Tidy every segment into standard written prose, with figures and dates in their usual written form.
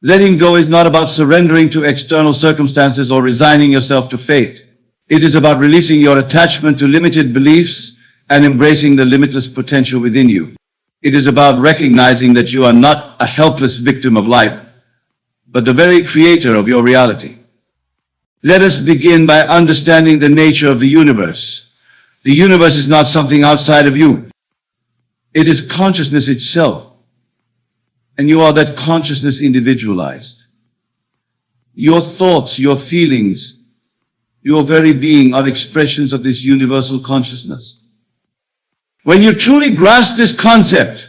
Letting go is not about surrendering to external circumstances or resigning yourself to fate. It is about releasing your attachment to limited beliefs and embracing the limitless potential within you. It is about recognizing that you are not a helpless victim of life, but the very creator of your reality. Let us begin by understanding the nature of the universe. The universe is not something outside of you. It is consciousness itself. And you are that consciousness individualized. Your thoughts, your feelings, your very being are expressions of this universal consciousness. When you truly grasp this concept,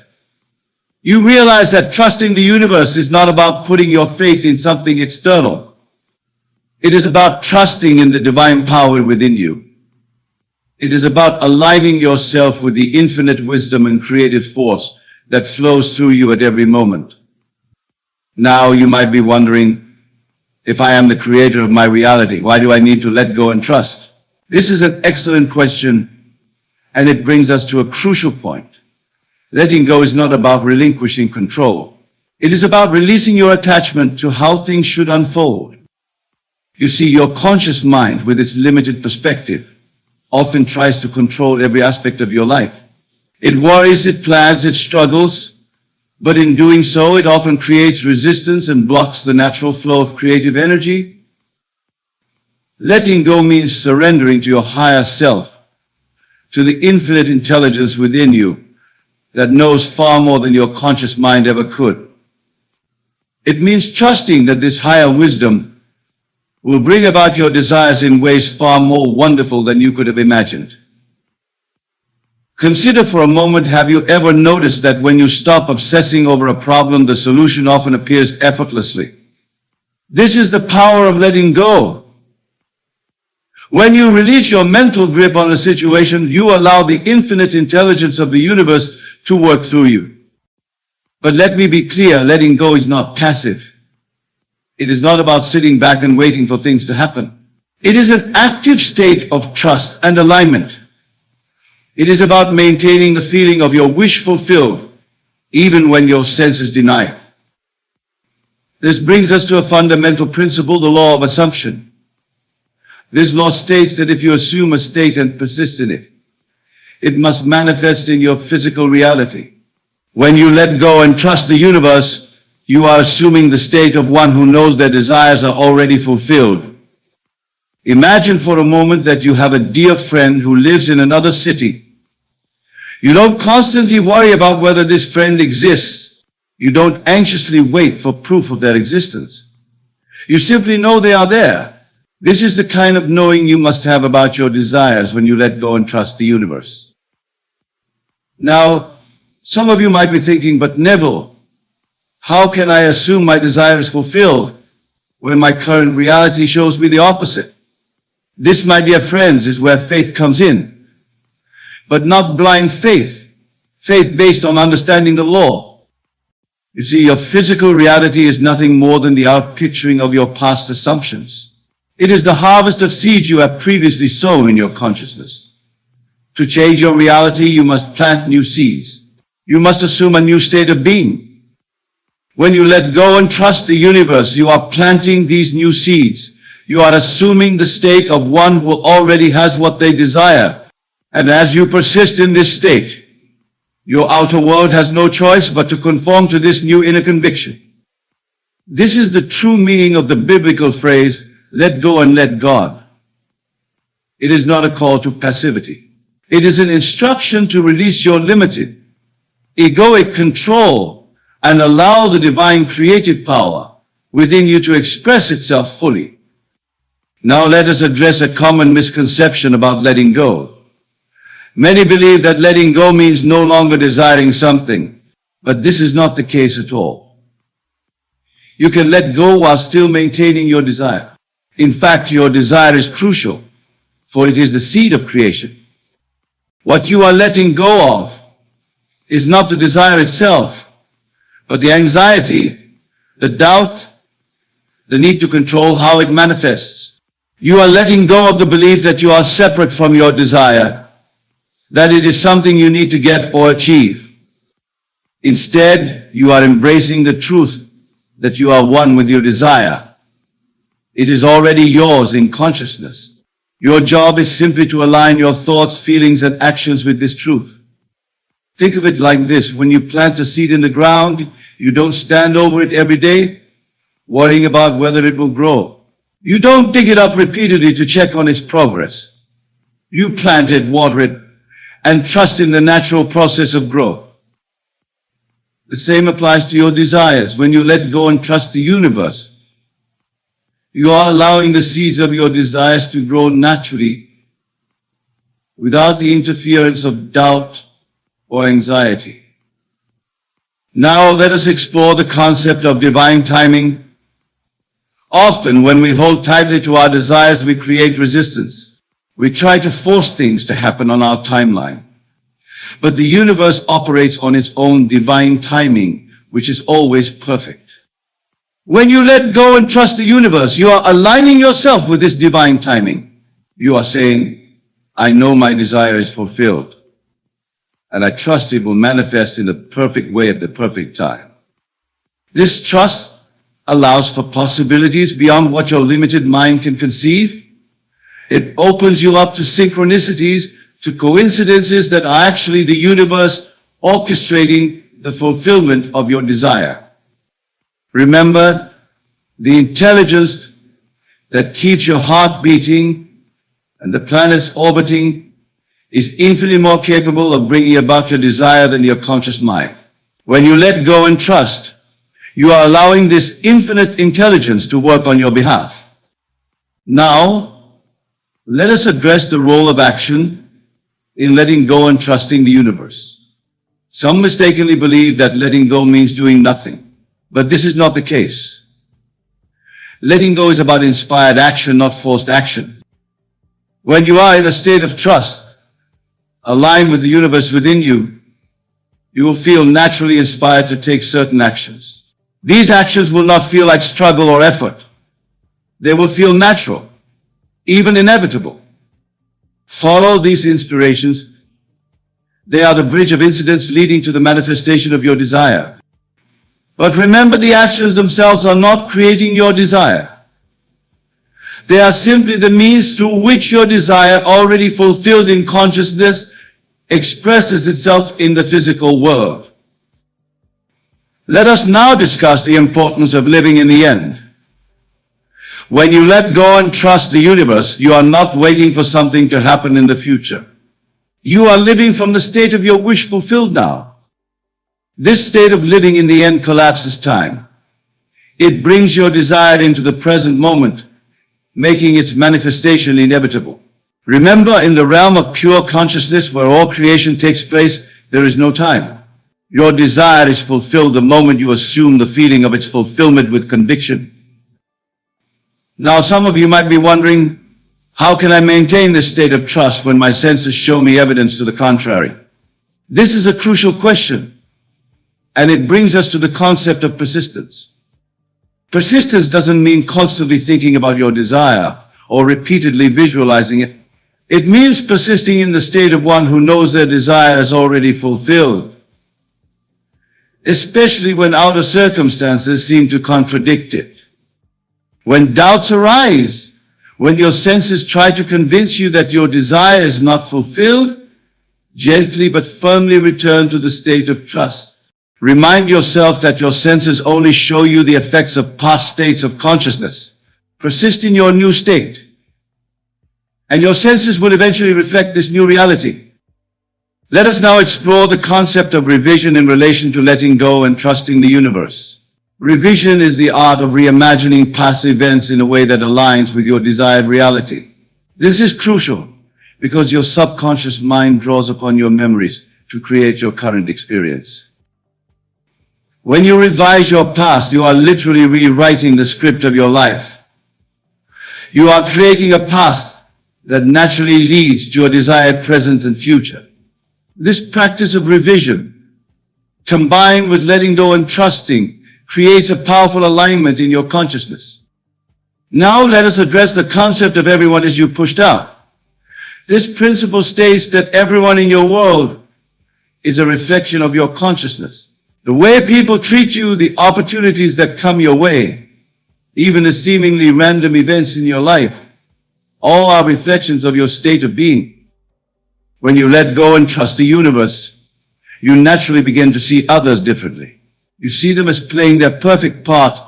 you realize that trusting the universe is not about putting your faith in something external. It is about trusting in the divine power within you. It is about aligning yourself with the infinite wisdom and creative force that flows through you at every moment. Now you might be wondering, if I am the creator of my reality, why do I need to let go and trust? This is an excellent question, and it brings us to a crucial point. Letting go is not about relinquishing control. It is about releasing your attachment to how things should unfold. You see, your conscious mind, with its limited perspective, often tries to control every aspect of your life. It worries, it plans, it struggles, but in doing so, it often creates resistance and blocks the natural flow of creative energy. Letting go means surrendering to your higher self, to the infinite intelligence within you that knows far more than your conscious mind ever could. It means trusting that this higher wisdom will bring about your desires in ways far more wonderful than you could have imagined. Consider for a moment, have you ever noticed that when you stop obsessing over a problem, the solution often appears effortlessly? This is the power of letting go. When you release your mental grip on a situation, you allow the infinite intelligence of the universe to work through you. But let me be clear, letting go is not passive. It is not about sitting back and waiting for things to happen. It is an active state of trust and alignment. It is about maintaining the feeling of your wish fulfilled, even when your senses deny it. This brings us to a fundamental principle, the law of assumption. This law states that if you assume a state and persist in it, it must manifest in your physical reality. When you let go and trust the universe, you are assuming the state of one who knows their desires are already fulfilled. Imagine for a moment that you have a dear friend who lives in another city. You don't constantly worry about whether this friend exists. You don't anxiously wait for proof of their existence. You simply know they are there. This is the kind of knowing you must have about your desires when you let go and trust the universe. Now, some of you might be thinking, but Neville, how can I assume my desire is fulfilled when my current reality shows me the opposite? This, my dear friends, is where faith comes in. But not blind faith. Faith based on understanding the law. You see, your physical reality is nothing more than the outpicturing of your past assumptions. It is the harvest of seeds you have previously sown in your consciousness. To change your reality, you must plant new seeds. You must assume a new state of being. When you let go and trust the universe, you are planting these new seeds. You are assuming the state of one who already has what they desire. And as you persist in this state, your outer world has no choice but to conform to this new inner conviction. This is the true meaning of the biblical phrase, let go and let God. It is not a call to passivity. It is an instruction to release your limited, egoic control and allow the divine creative power within you to express itself fully. Now let us address a common misconception about letting go. Many believe that letting go means no longer desiring something, but this is not the case at all. You can let go while still maintaining your desire. In fact, your desire is crucial, for it is the seed of creation. What you are letting go of is not the desire itself, but the anxiety, the doubt, the need to control how it manifests. You are letting go of the belief that you are separate from your desire, that it is something you need to get or achieve. Instead, you are embracing the truth that you are one with your desire. It is already yours in consciousness. Your job is simply to align your thoughts, feelings, and actions with this truth. Think of it like this. When you plant a seed in the ground, you don't stand over it every day, worrying about whether it will grow. You don't dig it up repeatedly to check on its progress. You plant it, water it, and trust in the natural process of growth. The same applies to your desires. When you let go and trust the universe, you are allowing the seeds of your desires to grow naturally without the interference of doubt or anxiety. Now let us explore the concept of divine timing. Often when we hold tightly to our desires, we create resistance. We try to force things to happen on our timeline. But the universe operates on its own divine timing, which is always perfect. When you let go and trust the universe, you are aligning yourself with this divine timing. You are saying, I know my desire is fulfilled, and I trust it will manifest in the perfect way at the perfect time. This trust allows for possibilities beyond what your limited mind can conceive. It opens you up to synchronicities, to coincidences that are actually the universe orchestrating the fulfillment of your desire. Remember, the intelligence that keeps your heart beating and the planets orbiting is infinitely more capable of bringing about your desire than your conscious mind. When you let go and trust, you are allowing this infinite intelligence to work on your behalf. Now, let us address the role of action in letting go and trusting the universe. Some mistakenly believe that letting go means doing nothing. But this is not the case. Letting go is about inspired action, not forced action. When you are in a state of trust, aligned with the universe within you, you will feel naturally inspired to take certain actions. These actions will not feel like struggle or effort. They will feel natural, even inevitable. Follow these inspirations. They are the bridge of incidents leading to the manifestation of your desire. But remember, the actions themselves are not creating your desire. They are simply the means through which your desire, already fulfilled in consciousness, expresses itself in the physical world. Let us now discuss the importance of living in the end. When you let go and trust the universe, you are not waiting for something to happen in the future. You are living from the state of your wish fulfilled now. This state of living in the end collapses time. It brings your desire into the present moment, making its manifestation inevitable. Remember, in the realm of pure consciousness where all creation takes place, there is no time. Your desire is fulfilled the moment you assume the feeling of its fulfillment with conviction. Now, some of you might be wondering, how can I maintain this state of trust when my senses show me evidence to the contrary? This is a crucial question. And it brings us to the concept of persistence. Persistence doesn't mean constantly thinking about your desire or repeatedly visualizing it. It means persisting in the state of one who knows their desire is already fulfilled, especially when outer circumstances seem to contradict it. When doubts arise, when your senses try to convince you that your desire is not fulfilled, gently but firmly return to the state of trust. Remind yourself that your senses only show you the effects of past states of consciousness. Persist in your new state, and your senses will eventually reflect this new reality. Let us now explore the concept of revision in relation to letting go and trusting the universe. Revision is the art of reimagining past events in a way that aligns with your desired reality. This is crucial because your subconscious mind draws upon your memories to create your current experience. When you revise your past, you are literally rewriting the script of your life. You are creating a path that naturally leads to your desired present and future. This practice of revision, combined with letting go and trusting, creates a powerful alignment in your consciousness. Now let us address the concept of everyone is you pushed out. This principle states that everyone in your world is a reflection of your consciousness. The way people treat you, the opportunities that come your way, even the seemingly random events in your life, all are reflections of your state of being. When you let go and trust the universe, you naturally begin to see others differently. You see them as playing their perfect part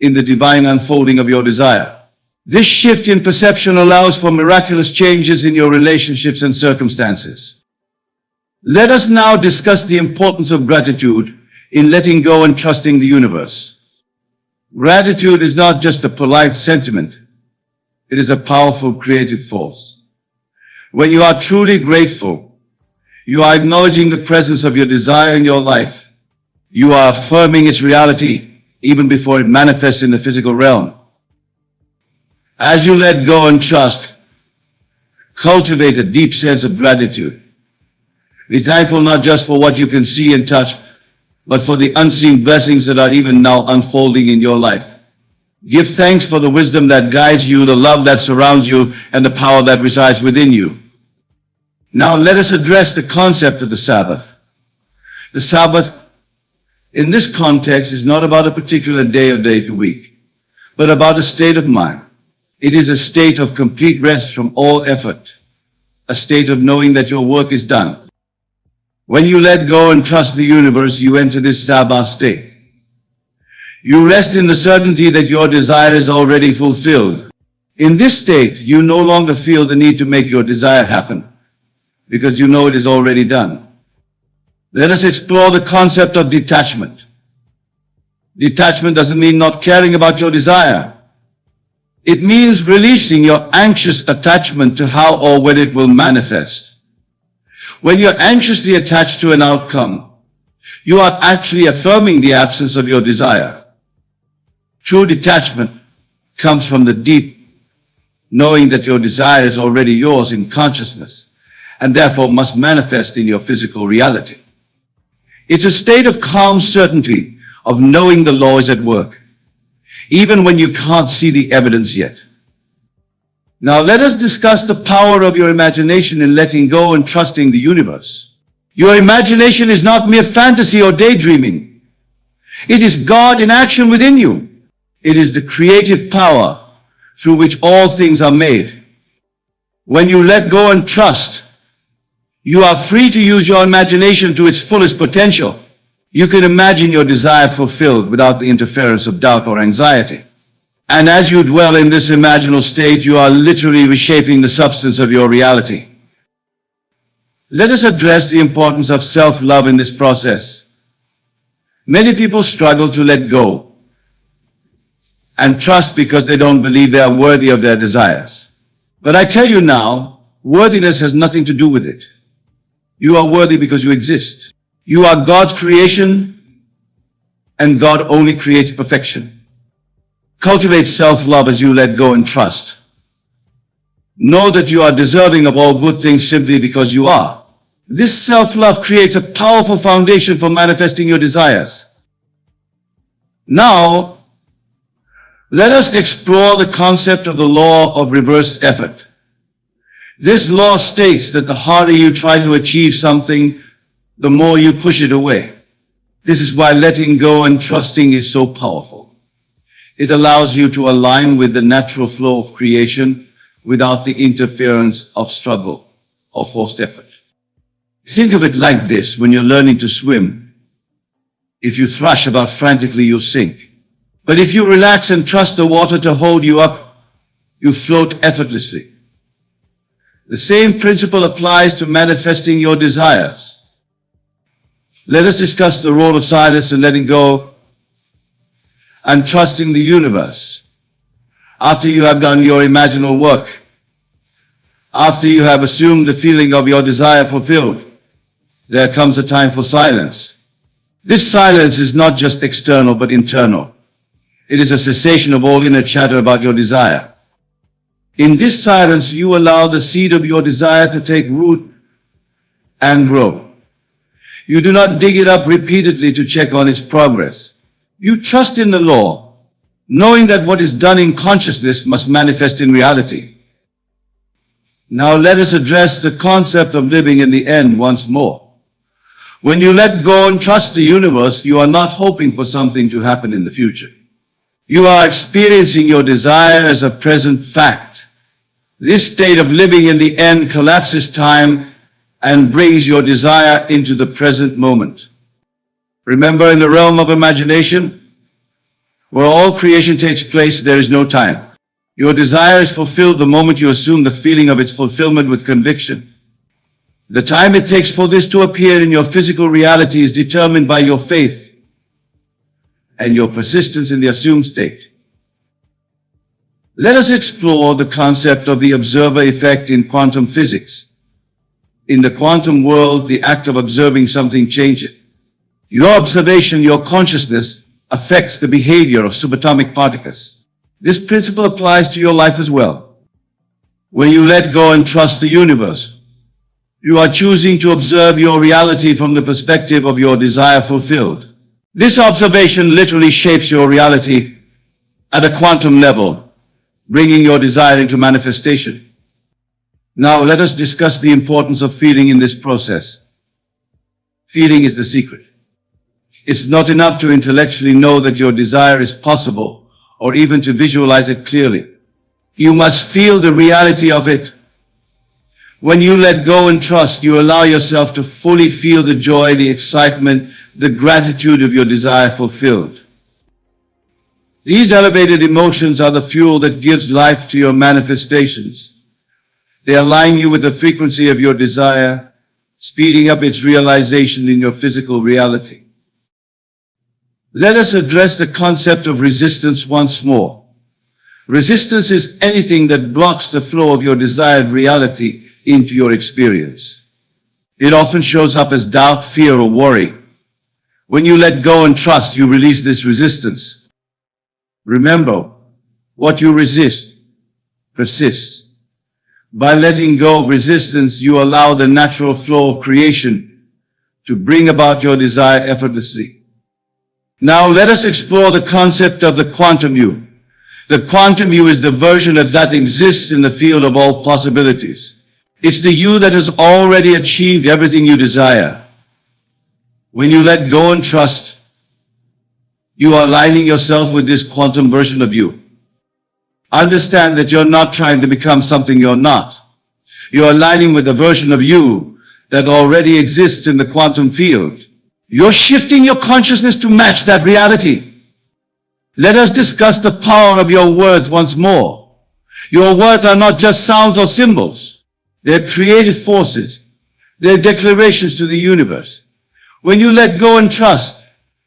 in the divine unfolding of your desire. This shift in perception allows for miraculous changes in your relationships and circumstances. Let us now discuss the importance of gratitude in letting go and trusting the universe. Gratitude is not just a polite sentiment. It is a powerful creative force. When you are truly grateful, you are acknowledging the presence of your desire in your life. You are affirming its reality even before it manifests in the physical realm. As you let go and trust, cultivate a deep sense of gratitude. Be thankful not just for what you can see and touch, but for the unseen blessings that are even now unfolding in your life. Give thanks for the wisdom that guides you, the love that surrounds you, and the power that resides within you. Now let us address the concept of the Sabbath. The Sabbath, in this context, is not about a particular day or day of the week, but about a state of mind. It is a state of complete rest from all effort, a state of knowing that your work is done. When you let go and trust the universe, you enter this Sabbath state. You rest in the certainty that your desire is already fulfilled. In this state, you no longer feel the need to make your desire happen, because you know it is already done. Let us explore the concept of detachment. Detachment doesn't mean not caring about your desire. It means releasing your anxious attachment to how or when it will manifest. When you're anxiously attached to an outcome, you are actually affirming the absence of your desire. True detachment comes from the deep knowing that your desire is already yours in consciousness and therefore must manifest in your physical reality. It's a state of calm certainty of knowing the law is at work, even when you can't see the evidence yet. Now let us discuss the power of your imagination in letting go and trusting the universe. Your imagination is not mere fantasy or daydreaming. It is God in action within you. It is the creative power through which all things are made. When you let go and trust, you are free to use your imagination to its fullest potential. You can imagine your desire fulfilled without the interference of doubt or anxiety. And as you dwell in this imaginal state, you are literally reshaping the substance of your reality. Let us address the importance of self-love in this process. Many people struggle to let go and trust because they don't believe they are worthy of their desires. But I tell you now, worthiness has nothing to do with it. You are worthy because you exist. You are God's creation, and God only creates perfection. Cultivate self-love as you let go and trust. Know that you are deserving of all good things simply because you are. This self-love creates a powerful foundation for manifesting your desires. Now, let us explore the concept of the law of reversed effort. This law states that the harder you try to achieve something, the more you push it away. This is why letting go and trusting is so powerful. It allows you to align with the natural flow of creation without the interference of struggle or forced effort. Think of it like this: when you're learning to swim, if you thrash about frantically, you'll sink. But if you relax and trust the water to hold you up, you float effortlessly. The same principle applies to manifesting your desires. Let us discuss the role of silence and letting go and trusting the universe. After you have done your imaginal work, after you have assumed the feeling of your desire fulfilled, there comes a time for silence. This silence is not just external but internal. It is a cessation of all inner chatter about your desire. In this silence, you allow the seed of your desire to take root and grow. You do not dig it up repeatedly to check on its progress. You trust in the law, knowing that what is done in consciousness must manifest in reality. Now let us address the concept of living in the end once more. When you let go and trust the universe, you are not hoping for something to happen in the future. You are experiencing your desire as a present fact. This state of living in the end collapses time and brings your desire into the present moment. Remember, in the realm of imagination, where all creation takes place, there is no time. Your desire is fulfilled the moment you assume the feeling of its fulfillment with conviction. The time it takes for this to appear in your physical reality is determined by your faith and your persistence in the assumed state. Let us explore the concept of the observer effect in quantum physics. In the quantum world, the act of observing something changes. Your observation, your consciousness, affects the behavior of subatomic particles. This principle applies to your life as well. When you let go and trust the universe, you are choosing to observe your reality from the perspective of your desire fulfilled. This observation literally shapes your reality at a quantum level, bringing your desire into manifestation. Now let us discuss the importance of feeling in this process. Feeling is the secret. It's not enough to intellectually know that your desire is possible or even to visualize it clearly. You must feel the reality of it. When you let go and trust, you allow yourself to fully feel the joy, the excitement, the gratitude of your desire fulfilled. These elevated emotions are the fuel that gives life to your manifestations. They align you with the frequency of your desire, speeding up its realization in your physical reality. Let us address the concept of resistance once more. Resistance is anything that blocks the flow of your desired reality into your experience. It often shows up as doubt, fear, or worry. When you let go and trust, you release this resistance. Remember, what you resist persists. By letting go of resistance, you allow the natural flow of creation to bring about your desire effortlessly. Now let us explore the concept of the quantum you. The quantum you is the version of that exists in the field of all possibilities. It's the you that has already achieved everything you desire. When you let go and trust, you are aligning yourself with this quantum version of you. Understand that you're not trying to become something you're not. You're aligning with the version of you that already exists in the quantum field. You're shifting your consciousness to match that reality. Let us discuss the power of your words once more. Your words are not just sounds or symbols. They're creative forces. They're declarations to the universe. When you let go and trust,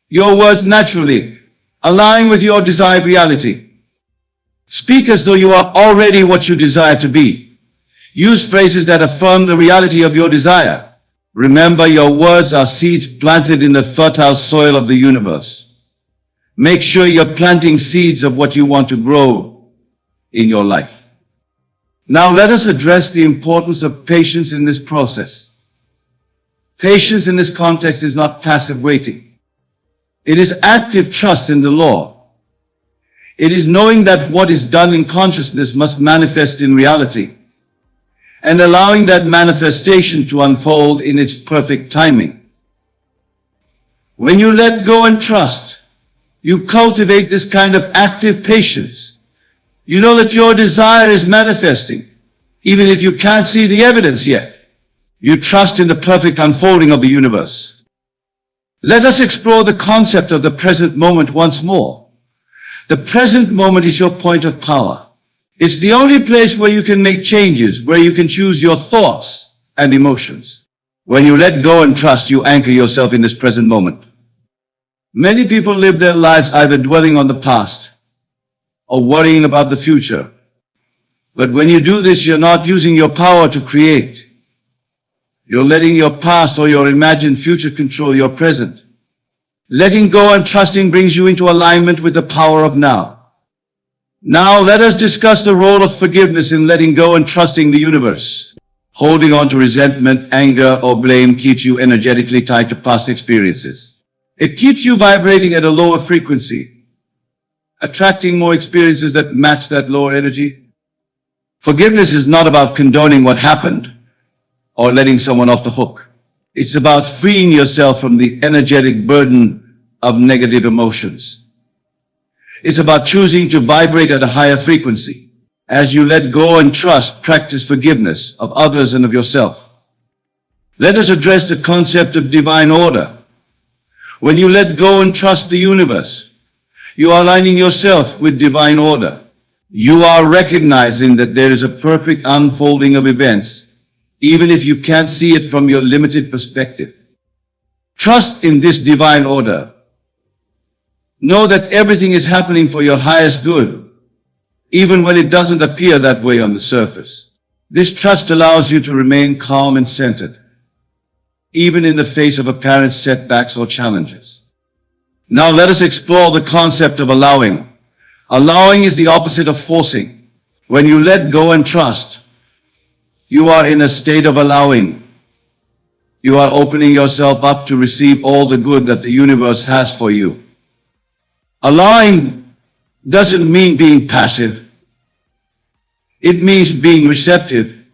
your words naturally align with your desired reality. Speak as though you are already what you desire to be. Use phrases that affirm the reality of your desire. Remember, your words are seeds planted in the fertile soil of the universe. Make sure you're planting seeds of what you want to grow in your life. Now let us address the importance of patience in this process. Patience in this context is not passive waiting. It is active trust in the law. It is knowing that what is done in consciousness must manifest in reality, and allowing that manifestation to unfold in its perfect timing. When you let go and trust, you cultivate this kind of active patience. You know that your desire is manifesting, even if you can't see the evidence yet. You trust in the perfect unfolding of the universe. Let us explore the concept of the present moment once more. The present moment is your point of power. It's the only place where you can make changes, where you can choose your thoughts and emotions. When you let go and trust, you anchor yourself in this present moment. Many people live their lives either dwelling on the past or worrying about the future. But when you do this, you're not using your power to create. You're letting your past or your imagined future control your present. Letting go and trusting brings you into alignment with the power of now. Now let us discuss the role of forgiveness in letting go and trusting the universe. Holding on to resentment, anger, or blame keeps you energetically tied to past experiences. It keeps you vibrating at a lower frequency, attracting more experiences that match that lower energy. Forgiveness is not about condoning what happened or letting someone off the hook. It's about freeing yourself from the energetic burden of negative emotions. It's about choosing to vibrate at a higher frequency. As you let go and trust, practice forgiveness of others and of yourself. Let us address the concept of divine order. When you let go and trust the universe, you are aligning yourself with divine order. You are recognizing that there is a perfect unfolding of events, even if you can't see it from your limited perspective. Trust in this divine order. Know that everything is happening for your highest good, even when it doesn't appear that way on the surface. This trust allows you to remain calm and centered, even in the face of apparent setbacks or challenges. Now let us explore the concept of allowing. Allowing is the opposite of forcing. When you let go and trust, you are in a state of allowing. You are opening yourself up to receive all the good that the universe has for you. Allowing doesn't mean being passive. It means being receptive.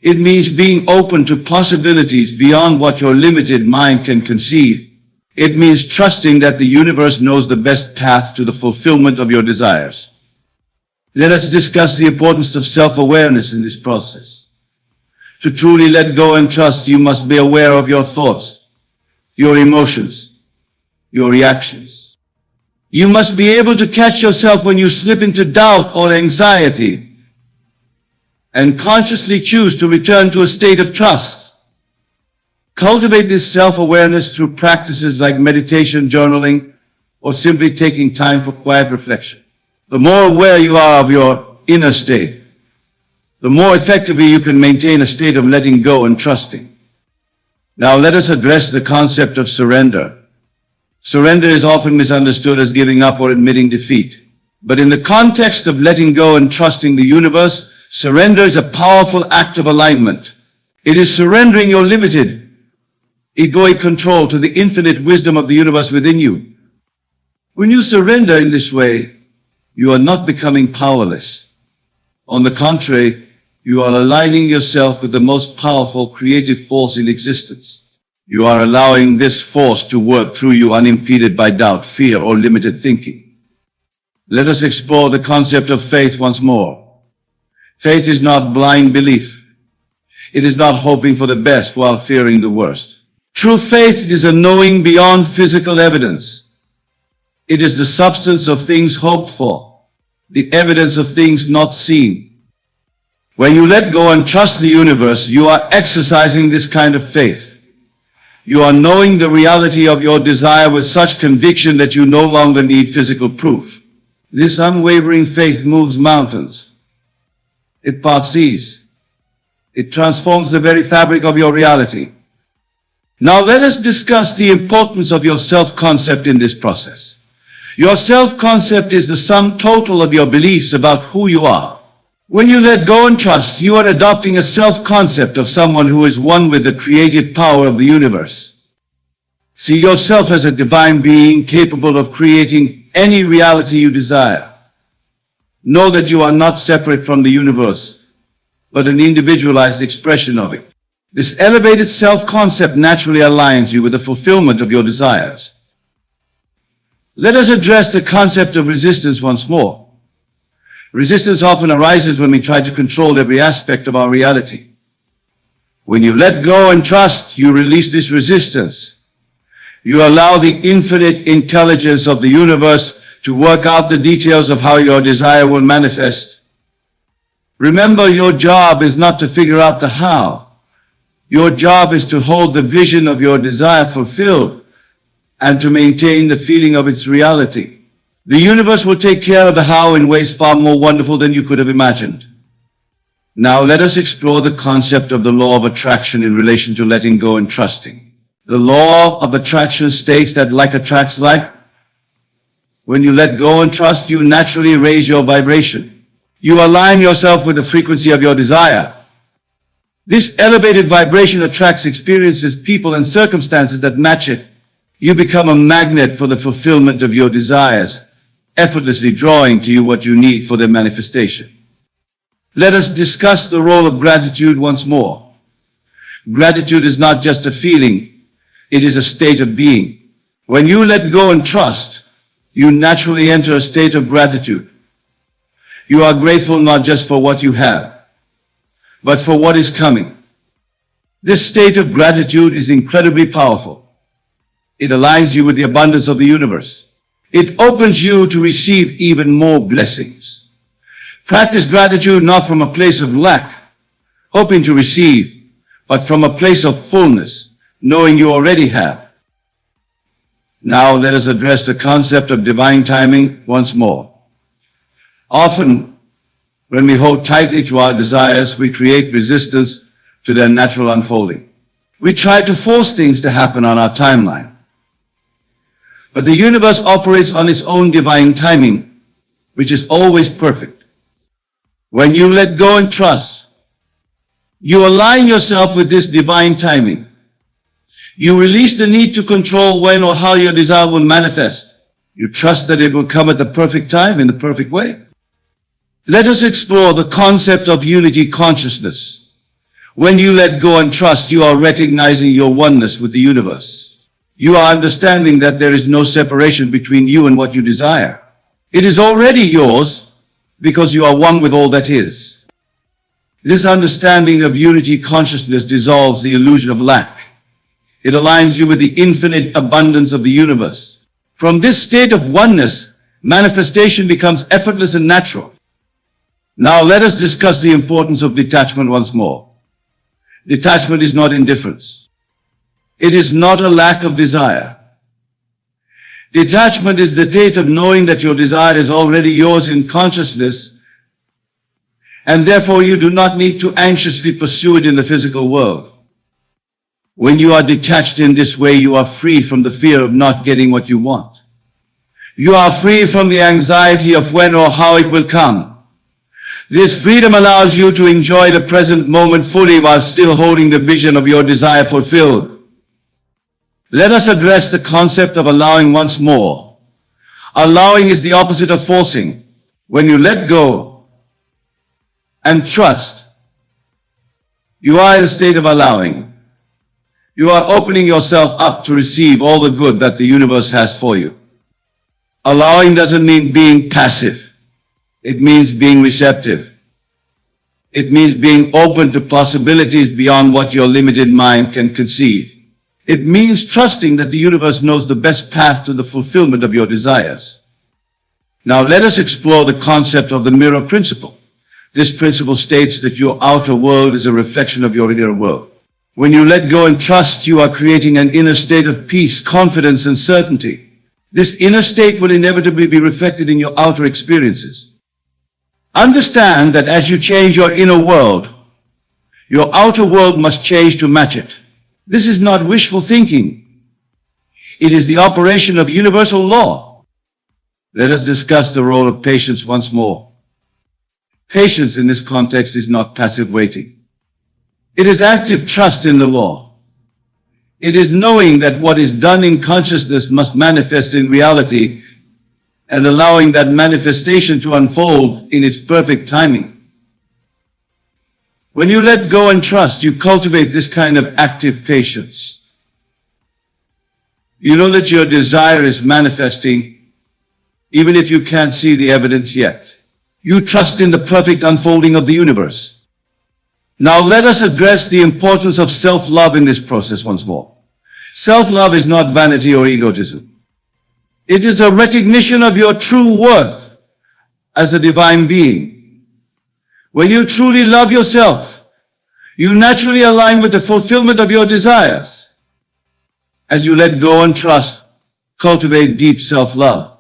It means being open to possibilities beyond what your limited mind can conceive. It means trusting that the universe knows the best path to the fulfillment of your desires. Let us discuss the importance of self-awareness in this process. To truly let go and trust, you must be aware of your thoughts, your emotions, your reactions. You must be able to catch yourself when you slip into doubt or anxiety, and consciously choose to return to a state of trust. Cultivate this self-awareness through practices like meditation, journaling, or simply taking time for quiet reflection. The more aware you are of your inner state, the more effectively you can maintain a state of letting go and trusting. Now let us address the concept of surrender. Surrender is often misunderstood as giving up or admitting defeat. But in the context of letting go and trusting the universe, surrender is a powerful act of alignment. It is surrendering your limited, egoic control to the infinite wisdom of the universe within you. When you surrender in this way, you are not becoming powerless. On the contrary, you are aligning yourself with the most powerful creative force in existence. You are allowing this force to work through you unimpeded by doubt, fear, or limited thinking. Let us explore the concept of faith once more. Faith is not blind belief. It is not hoping for the best while fearing the worst. True faith is a knowing beyond physical evidence. It is the substance of things hoped for, the evidence of things not seen. When you let go and trust the universe, you are exercising this kind of faith. You are knowing the reality of your desire with such conviction that you no longer need physical proof. This unwavering faith moves mountains. It parts seas. It transforms the very fabric of your reality. Now let us discuss the importance of your self-concept in this process. Your self-concept is the sum total of your beliefs about who you are. When you let go and trust, you are adopting a self-concept of someone who is one with the creative power of the universe. See yourself as a divine being capable of creating any reality you desire. Know that you are not separate from the universe, but an individualized expression of it. This elevated self-concept naturally aligns you with the fulfillment of your desires. Let us address the concept of resistance once more. Resistance often arises when we try to control every aspect of our reality. When you let go and trust, you release this resistance. You allow the infinite intelligence of the universe to work out the details of how your desire will manifest. Remember, your job is not to figure out the how. Your job is to hold the vision of your desire fulfilled and to maintain the feeling of its reality. The universe will take care of the how in ways far more wonderful than you could have imagined. Now let us explore the concept of the law of attraction in relation to letting go and trusting. The law of attraction states that like attracts like. When you let go and trust, you naturally raise your vibration. You align yourself with the frequency of your desire. This elevated vibration attracts experiences, people, and circumstances that match it. You become a magnet for the fulfillment of your desires, effortlessly drawing to you what you need for their manifestation. Let us discuss the role of gratitude once more. Gratitude is not just a feeling, it is a state of being. When you let go and trust, you naturally enter a state of gratitude. You are grateful not just for what you have, but for what is coming. This state of gratitude is incredibly powerful. It aligns you with the abundance of the universe. It opens you to receive even more blessings. Practice gratitude not from a place of lack, hoping to receive, but from a place of fullness, knowing you already have. Now let us address the concept of divine timing once more. Often, when we hold tightly to our desires, we create resistance to their natural unfolding. We try to force things to happen on our timeline. But the universe operates on its own divine timing, which is always perfect. When you let go and trust, you align yourself with this divine timing. You release the need to control when or how your desire will manifest. You trust that it will come at the perfect time in the perfect way. Let us explore the concept of unity consciousness. When you let go and trust, you are recognizing your oneness with the universe. You are understanding that there is no separation between you and what you desire. It is already yours because you are one with all that is. This understanding of unity consciousness dissolves the illusion of lack. It aligns you with the infinite abundance of the universe. From this state of oneness, manifestation becomes effortless and natural. Now let us discuss the importance of detachment once more. Detachment is not indifference. It is not a lack of desire. Detachment is the state of knowing that your desire is already yours in consciousness, and therefore you do not need to anxiously pursue it in the physical world. When you are detached in this way, you are free from the fear of not getting what you want. You are free from the anxiety of when or how it will come. This freedom allows you to enjoy the present moment fully while still holding the vision of your desire fulfilled. Let us address the concept of allowing once more. Allowing is the opposite of forcing. When you let go and trust, you are in a state of allowing. You are opening yourself up to receive all the good that the universe has for you. Allowing doesn't mean being passive. It means being receptive. It means being open to possibilities beyond what your limited mind can conceive. It means trusting that the universe knows the best path to the fulfillment of your desires. Now let us explore the concept of the mirror principle. This principle states that your outer world is a reflection of your inner world. When you let go and trust, you are creating an inner state of peace, confidence, and certainty. This inner state will inevitably be reflected in your outer experiences. Understand that as you change your inner world, your outer world must change to match it. This is not wishful thinking. It is the operation of universal law. Let us discuss the role of patience once more. Patience in this context is not passive waiting. It is active trust in the law. It is knowing that what is done in consciousness must manifest in reality and allowing that manifestation to unfold in its perfect timing. When you let go and trust, you cultivate this kind of active patience. You know that your desire is manifesting, even if you can't see the evidence yet. You trust in the perfect unfolding of the universe. Now let us address the importance of self-love in this process once more. Self-love is not vanity or egotism. It is a recognition of your true worth as a divine being. When you truly love yourself, you naturally align with the fulfillment of your desires. As you let go and trust, cultivate deep self-love.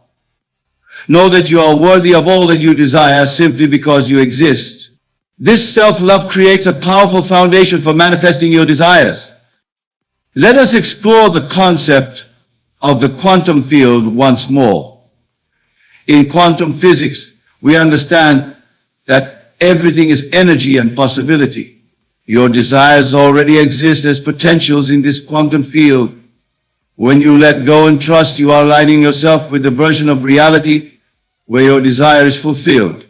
Know that you are worthy of all that you desire simply because you exist. This self-love creates a powerful foundation for manifesting your desires. Let us explore the concept of the quantum field once more. In quantum physics, we understand that everything is energy and possibility. Your desires already exist as potentials in this quantum field. When you let go and trust, you are aligning yourself with the version of reality where your desire is fulfilled.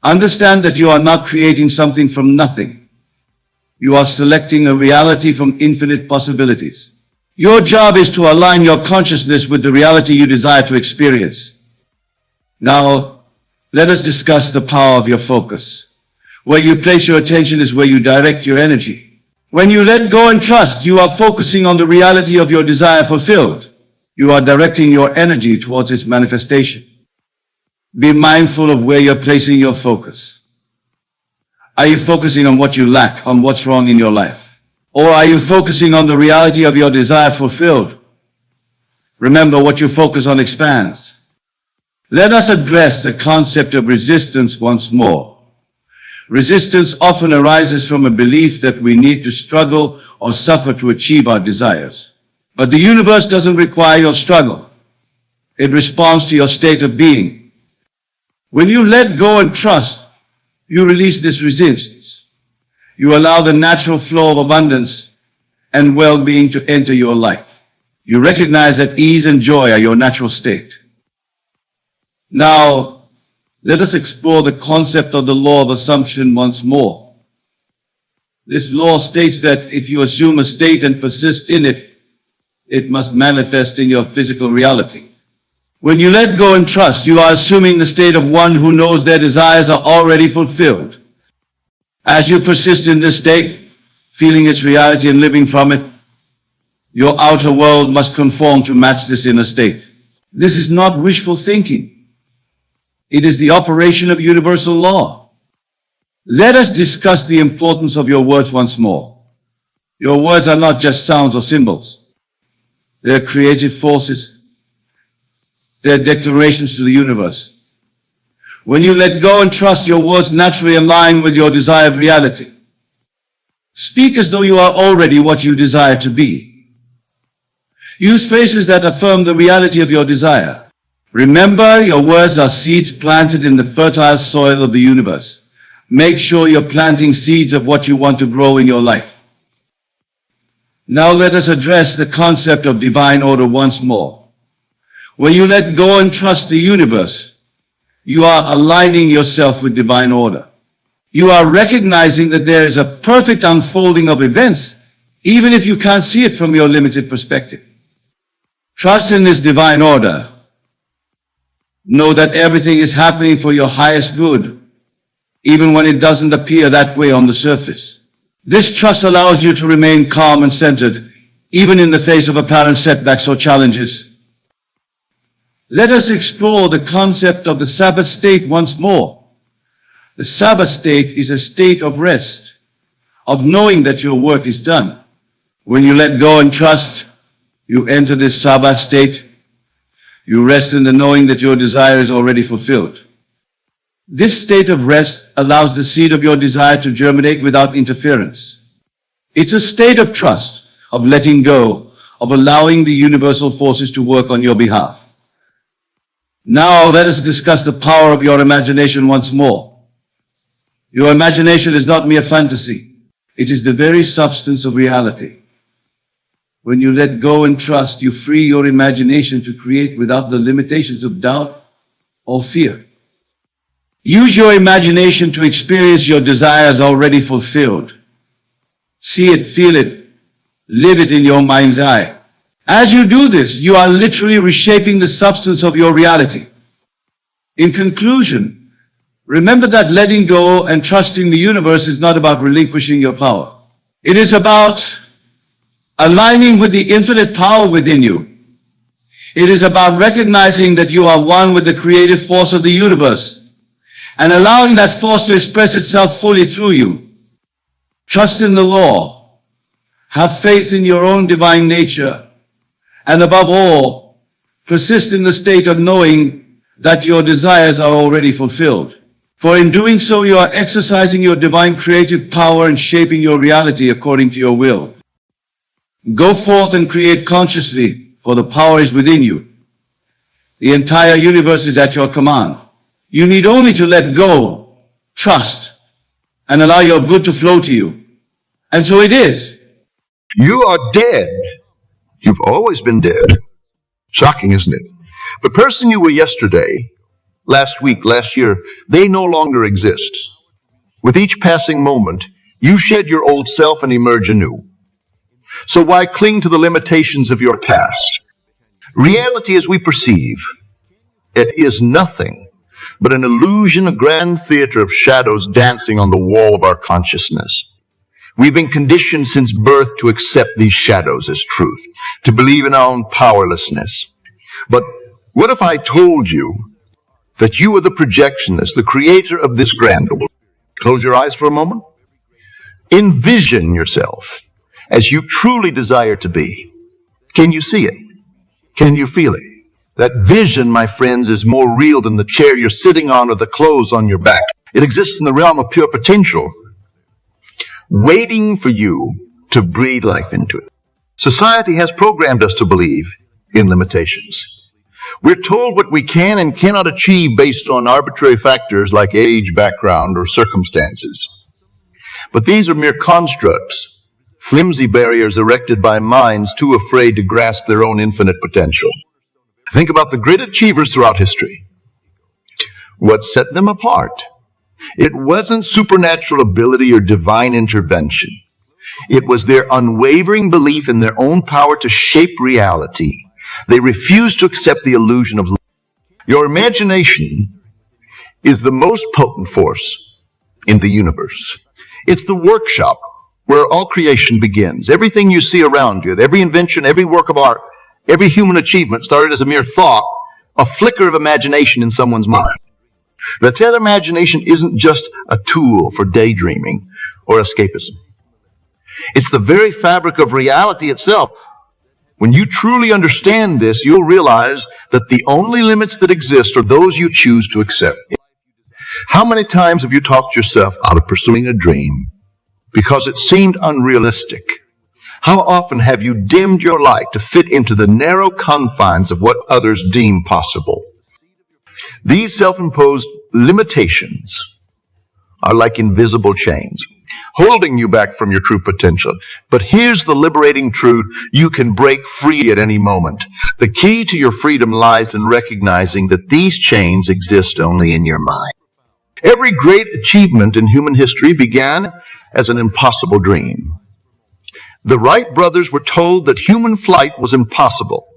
Understand that you are not creating something from nothing. You are selecting a reality from infinite possibilities. Your job is to align your consciousness with the reality you desire to experience. Now, let us discuss the power of your focus. Where you place your attention is where you direct your energy. When you let go and trust, you are focusing on the reality of your desire fulfilled. You are directing your energy towards its manifestation. Be mindful of where you're placing your focus. Are you focusing on what you lack, on what's wrong in your life? Or are you focusing on the reality of your desire fulfilled? Remember, what you focus on expands. Let us address the concept of resistance once more. Resistance often arises from a belief that we need to struggle or suffer to achieve our desires. But the universe doesn't require your struggle. It responds to your state of being. When you let go and trust, you release this resistance. You allow the natural flow of abundance and well-being to enter your life. You recognize that ease and joy are your natural state. Now, let us explore the concept of the law of assumption once more. This law states that if you assume a state and persist in it, it must manifest in your physical reality. When you let go and trust, you are assuming the state of one who knows their desires are already fulfilled. As you persist in this state, feeling its reality and living from it, your outer world must conform to match this inner state. This is not wishful thinking. It is the operation of universal law. Let us discuss the importance of your words once more. Your words are not just sounds or symbols. They are creative forces. They are declarations to the universe. When you let go and trust, your words naturally align with your desired reality. Speak as though you are already what you desire to be. Use phrases that affirm the reality of your desire. Remember, your words are seeds planted in the fertile soil of the universe. Make sure you're planting seeds of what you want to grow in your life. Now let us address the concept of divine order once more. When you let go and trust the universe, you are aligning yourself with divine order. You are recognizing that there is a perfect unfolding of events, even if you can't see it from your limited perspective. Trust in this divine order. Know that everything is happening for your highest good, even when it doesn't appear that way on the surface. This trust allows you to remain calm and centered, even in the face of apparent setbacks or challenges. Let us explore the concept of the Sabbath state once more. The Sabbath state is a state of rest, of knowing that your work is done. When you let go and trust, you enter this Sabbath state. You rest in the knowing that your desire is already fulfilled. This state of rest allows the seed of your desire to germinate without interference. It's a state of trust, of letting go, of allowing the universal forces to work on your behalf. Now let us discuss the power of your imagination once more. Your imagination is not mere fantasy. It is the very substance of reality. When you let go and trust, you free your imagination to create without the limitations of doubt or fear. Use your imagination to experience your desires already fulfilled. See it, feel it, live it in your mind's eye. As you do this, you are literally reshaping the substance of your reality. In conclusion, remember that letting go and trusting the universe is not about relinquishing your power. It is about aligning with the infinite power within you. It is about recognizing that you are one with the creative force of the universe and allowing that force to express itself fully through you. Trust in the law. Have faith in your own divine nature. And above all, persist in the state of knowing that your desires are already fulfilled. For in doing so, you are exercising your divine creative power and shaping your reality according to your will. Go forth and create consciously, for the power is within you. The entire universe is at your command. You need only to let go, trust, and allow your good to flow to you. And so it is. You are dead. You've always been dead. Shocking, isn't it? The person you were yesterday, last week, last year, they no longer exist. With each passing moment, You shed your old self and emerge anew. So why cling to the limitations of your past? Reality as we perceive it is nothing but an illusion, a grand theater of shadows dancing on the wall of our consciousness. We've been conditioned since birth to accept these shadows as truth, to believe in our own powerlessness. But what if I told you that you are the projectionist, the creator of this grand world? Close your eyes for a moment. Envision yourself as you truly desire to be. Can you see it? Can you feel it? That vision, my friends, is more real than the chair you're sitting on or the clothes on your back. It exists in the realm of pure potential, waiting for you to breathe life into it. Society has programmed us to believe in limitations. We're told what we can and cannot achieve based on arbitrary factors like age, background, or circumstances. But these are mere constructs, flimsy barriers erected by minds too afraid to grasp their own infinite potential. Think about the great achievers throughout history. What set them apart? It wasn't supernatural ability or divine intervention. It was their unwavering belief in their own power to shape reality. They refused to accept the illusion of life. Your imagination is the most potent force in the universe. It's the workshop where all creation begins. Everything you see around you, every invention, every work of art, every human achievement started as a mere thought, a flicker of imagination in someone's mind. That imagination isn't just a tool for daydreaming or escapism. It's the very fabric of reality itself. When you truly understand this, you'll realize that the only limits that exist are those you choose to accept. How many times have you talked yourself out of pursuing a dream because it seemed unrealistic? How often have you dimmed your light to fit into the narrow confines of what others deem possible? These self-imposed limitations are like invisible chains, holding you back from your true potential. But here's the liberating truth: you can break free at any moment. The key to your freedom lies in recognizing that these chains exist only in your mind. Every great achievement in human history began as an impossible dream. The Wright brothers were told that human flight was impossible.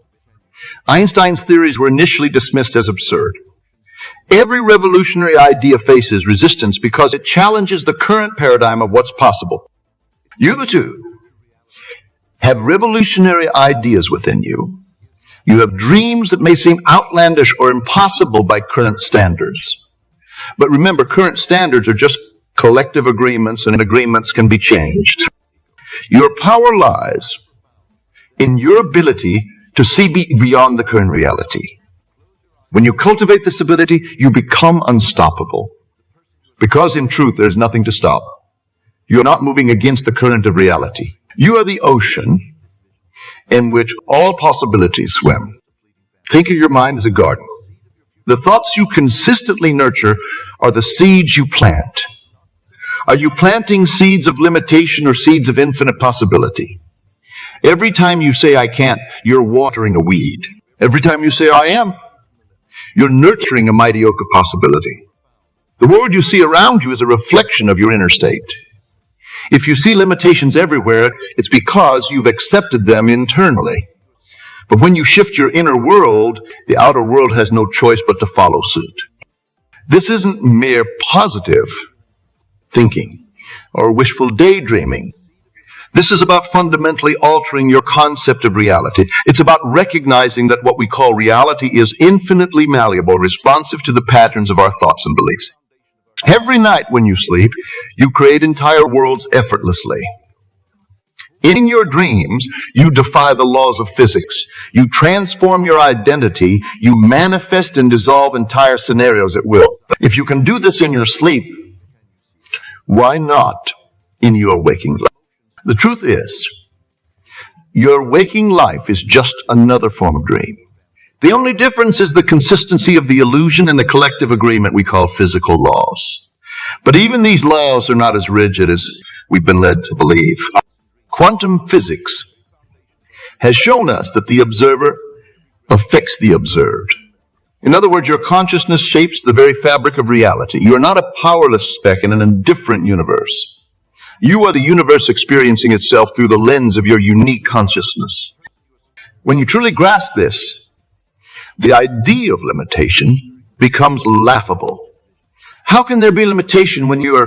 Einstein's theories were initially dismissed as absurd. Every revolutionary idea faces resistance because it challenges the current paradigm of what's possible. You too have revolutionary ideas within you. You have dreams that may seem outlandish or impossible by current standards. But remember, current standards are just collective agreements, and agreements can be changed. Your power lies in your ability to see beyond the current reality. When you cultivate this ability, you become unstoppable. Because in truth, there's nothing to stop. You're not moving against the current of reality. You are the ocean in which all possibilities swim. Think of your mind as a garden. The thoughts you consistently nurture are the seeds you plant. Are you planting seeds of limitation or seeds of infinite possibility? Every time you say, I can't, you're watering a weed. Every time you say, I am, you're nurturing a mighty oak of possibility. The world you see around you is a reflection of your inner state. If you see limitations everywhere, it's because you've accepted them internally. But when you shift your inner world, the outer world has no choice but to follow suit. This isn't mere positive thinking or wishful daydreaming. This is about fundamentally altering your concept of reality. It's about recognizing that what we call reality is infinitely malleable, responsive to the patterns of our thoughts and beliefs. Every night when you sleep, you create entire worlds effortlessly. In your dreams, you defy the laws of physics. You transform your identity. You manifest and dissolve entire scenarios at will. If you can do this in your sleep, why not in your waking life? The truth is, your waking life is just another form of dream. The only difference is the consistency of the illusion and the collective agreement we call physical laws. But even these laws are not as rigid as we've been led to believe. Quantum physics has shown us that the observer affects the observed. In other words, your consciousness shapes the very fabric of reality. You are not a powerless speck in an indifferent universe. You are the universe experiencing itself through the lens of your unique consciousness. When you truly grasp this, the idea of limitation becomes laughable. How can there be limitation when you are,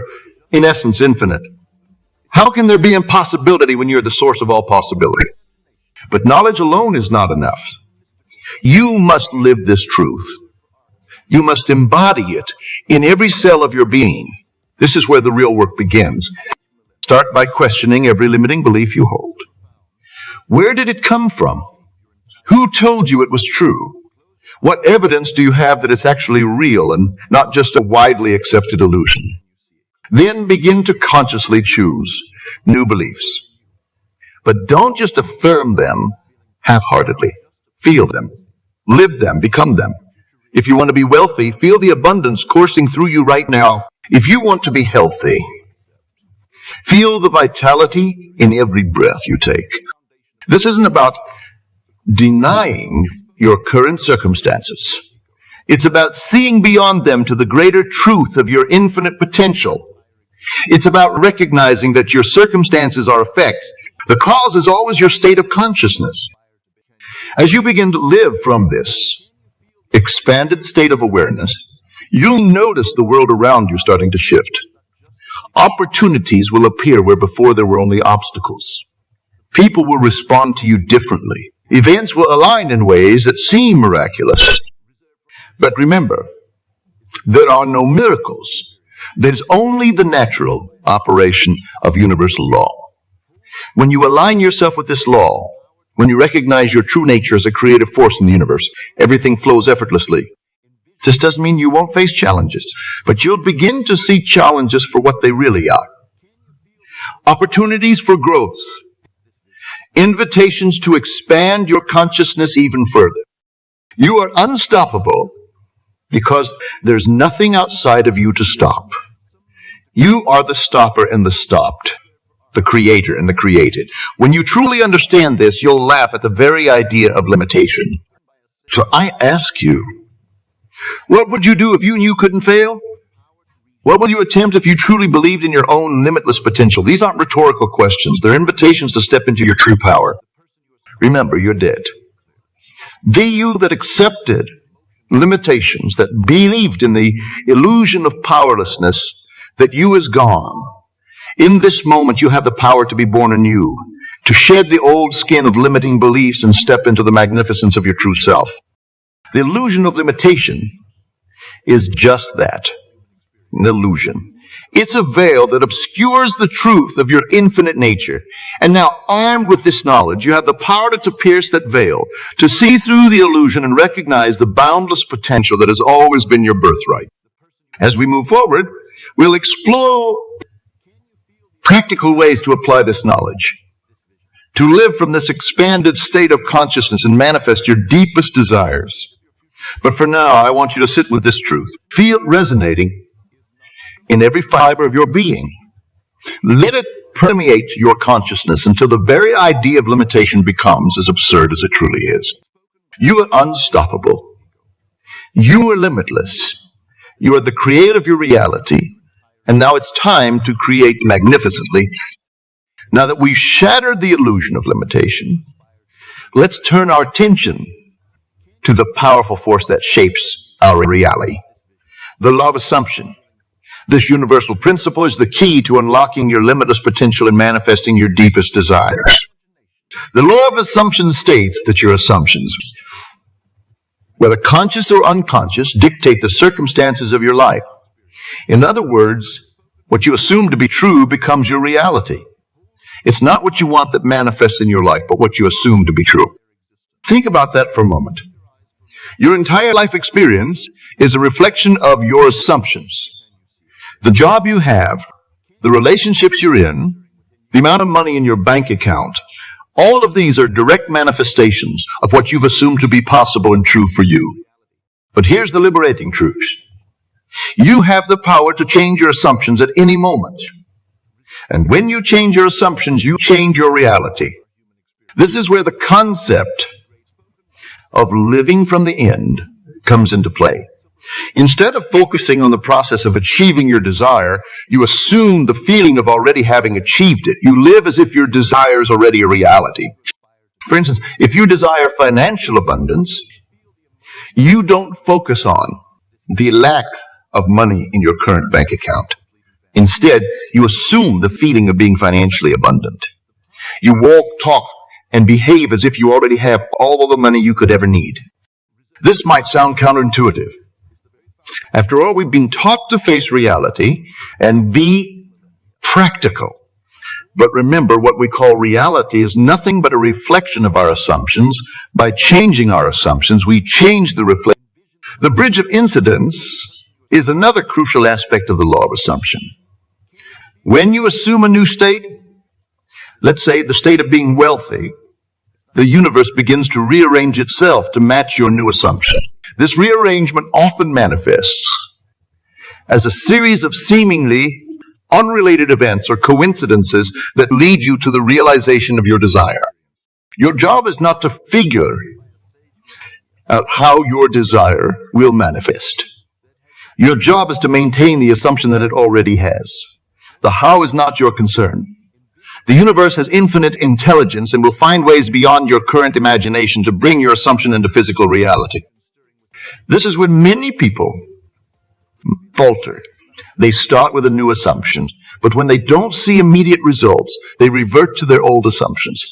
in essence, infinite? How can there be impossibility when you're the source of all possibility? But knowledge alone is not enough. You must live this truth. You must embody it in every cell of your being. This is where the real work begins. Start by questioning every limiting belief you hold. Where did it come from? Who told you it was true? What evidence do you have that it's actually real and not just a widely accepted illusion? Then begin to consciously choose new beliefs. But don't just affirm them half-heartedly. Feel them. Live them. Become them. If you want to be wealthy, feel the abundance coursing through you right now. If you want to be healthy, feel the vitality in every breath you take. This isn't about denying your current circumstances. It's about seeing beyond them to the greater truth of your infinite potential. It's about recognizing that your circumstances are effects. The cause is always your state of consciousness. As you begin to live from this expanded state of awareness, you'll notice the world around you starting to shift. Opportunities will appear where before there were only obstacles. People will respond to you differently. Events will align in ways that seem miraculous. But remember, there are no miracles. There's only the natural operation of universal law. When you align yourself with this law, when you recognize your true nature as a creative force in the universe, everything flows effortlessly. This doesn't mean you won't face challenges, but you'll begin to see challenges for what they really are. Opportunities for growth. Invitations to expand your consciousness even further. You are unstoppable because there's nothing outside of you to stop. You are the stopper and the stopped, the creator and the created. When you truly understand this, you'll laugh at the very idea of limitation. So I ask you, what would you do if you knew you couldn't fail? What would you attempt if you truly believed in your own limitless potential? These aren't rhetorical questions. They're invitations to step into your true power. Remember, you're dead. The you that accepted limitations, that believed in the illusion of powerlessness, that you is gone. In this moment, you have the power to be born anew, to shed the old skin of limiting beliefs and step into the magnificence of your true self. The illusion of limitation is just that, an illusion. It's a veil that obscures the truth of your infinite nature. And now, armed with this knowledge, you have the power to pierce that veil, to see through the illusion and recognize the boundless potential that has always been your birthright. As we move forward, we'll explore practical ways to apply this knowledge, to live from this expanded state of consciousness and manifest your deepest desires. But for now, I want you to sit with this truth. Feel it resonating in every fiber of your being. Let it permeate your consciousness until the very idea of limitation becomes as absurd as it truly is. You are unstoppable. You are limitless. You are the creator of your reality. And now it's time to create magnificently. Now that we've shattered the illusion of limitation, let's turn our attention to the powerful force that shapes our reality. The law of assumption. This universal principle is the key to unlocking your limitless potential and manifesting your deepest desires. The law of assumption states that your assumptions, whether conscious or unconscious, dictate the circumstances of your life. In other words, what you assume to be true becomes your reality. It's not what you want that manifests in your life, but what you assume to be true. Think about that for a moment. Your entire life experience is a reflection of your assumptions. The job you have, the relationships you're in, the amount of money in your bank account, all of these are direct manifestations of what you've assumed to be possible and true for you. But here's the liberating truth. You have the power to change your assumptions at any moment. And when you change your assumptions, you change your reality. This is where the concept of living from the end comes into play. Instead of focusing on the process of achieving your desire, you assume the feeling of already having achieved it. You live as if your desire is already a reality. For instance, if you desire financial abundance, you don't focus on the lack of money in your current bank account. Instead, you assume the feeling of being financially abundant. You walk, talk, and behave as if you already have all of the money you could ever need. This might sound counterintuitive. After all, we've been taught to face reality and be practical. But remember, what we call reality is nothing but a reflection of our assumptions. By changing our assumptions, we change the reflection. The bridge of incidence is another crucial aspect of the law of assumption. When you assume a new state, let's say the state of being wealthy, the universe begins to rearrange itself to match your new assumption. This rearrangement often manifests as a series of seemingly unrelated events or coincidences that lead you to the realization of your desire. Your job is not to figure out how your desire will manifest. Your job is to maintain the assumption that it already has. The how is not your concern. The universe has infinite intelligence and will find ways beyond your current imagination to bring your assumption into physical reality. This is when many people falter. They start with a new assumption, but when they don't see immediate results, they revert to their old assumptions.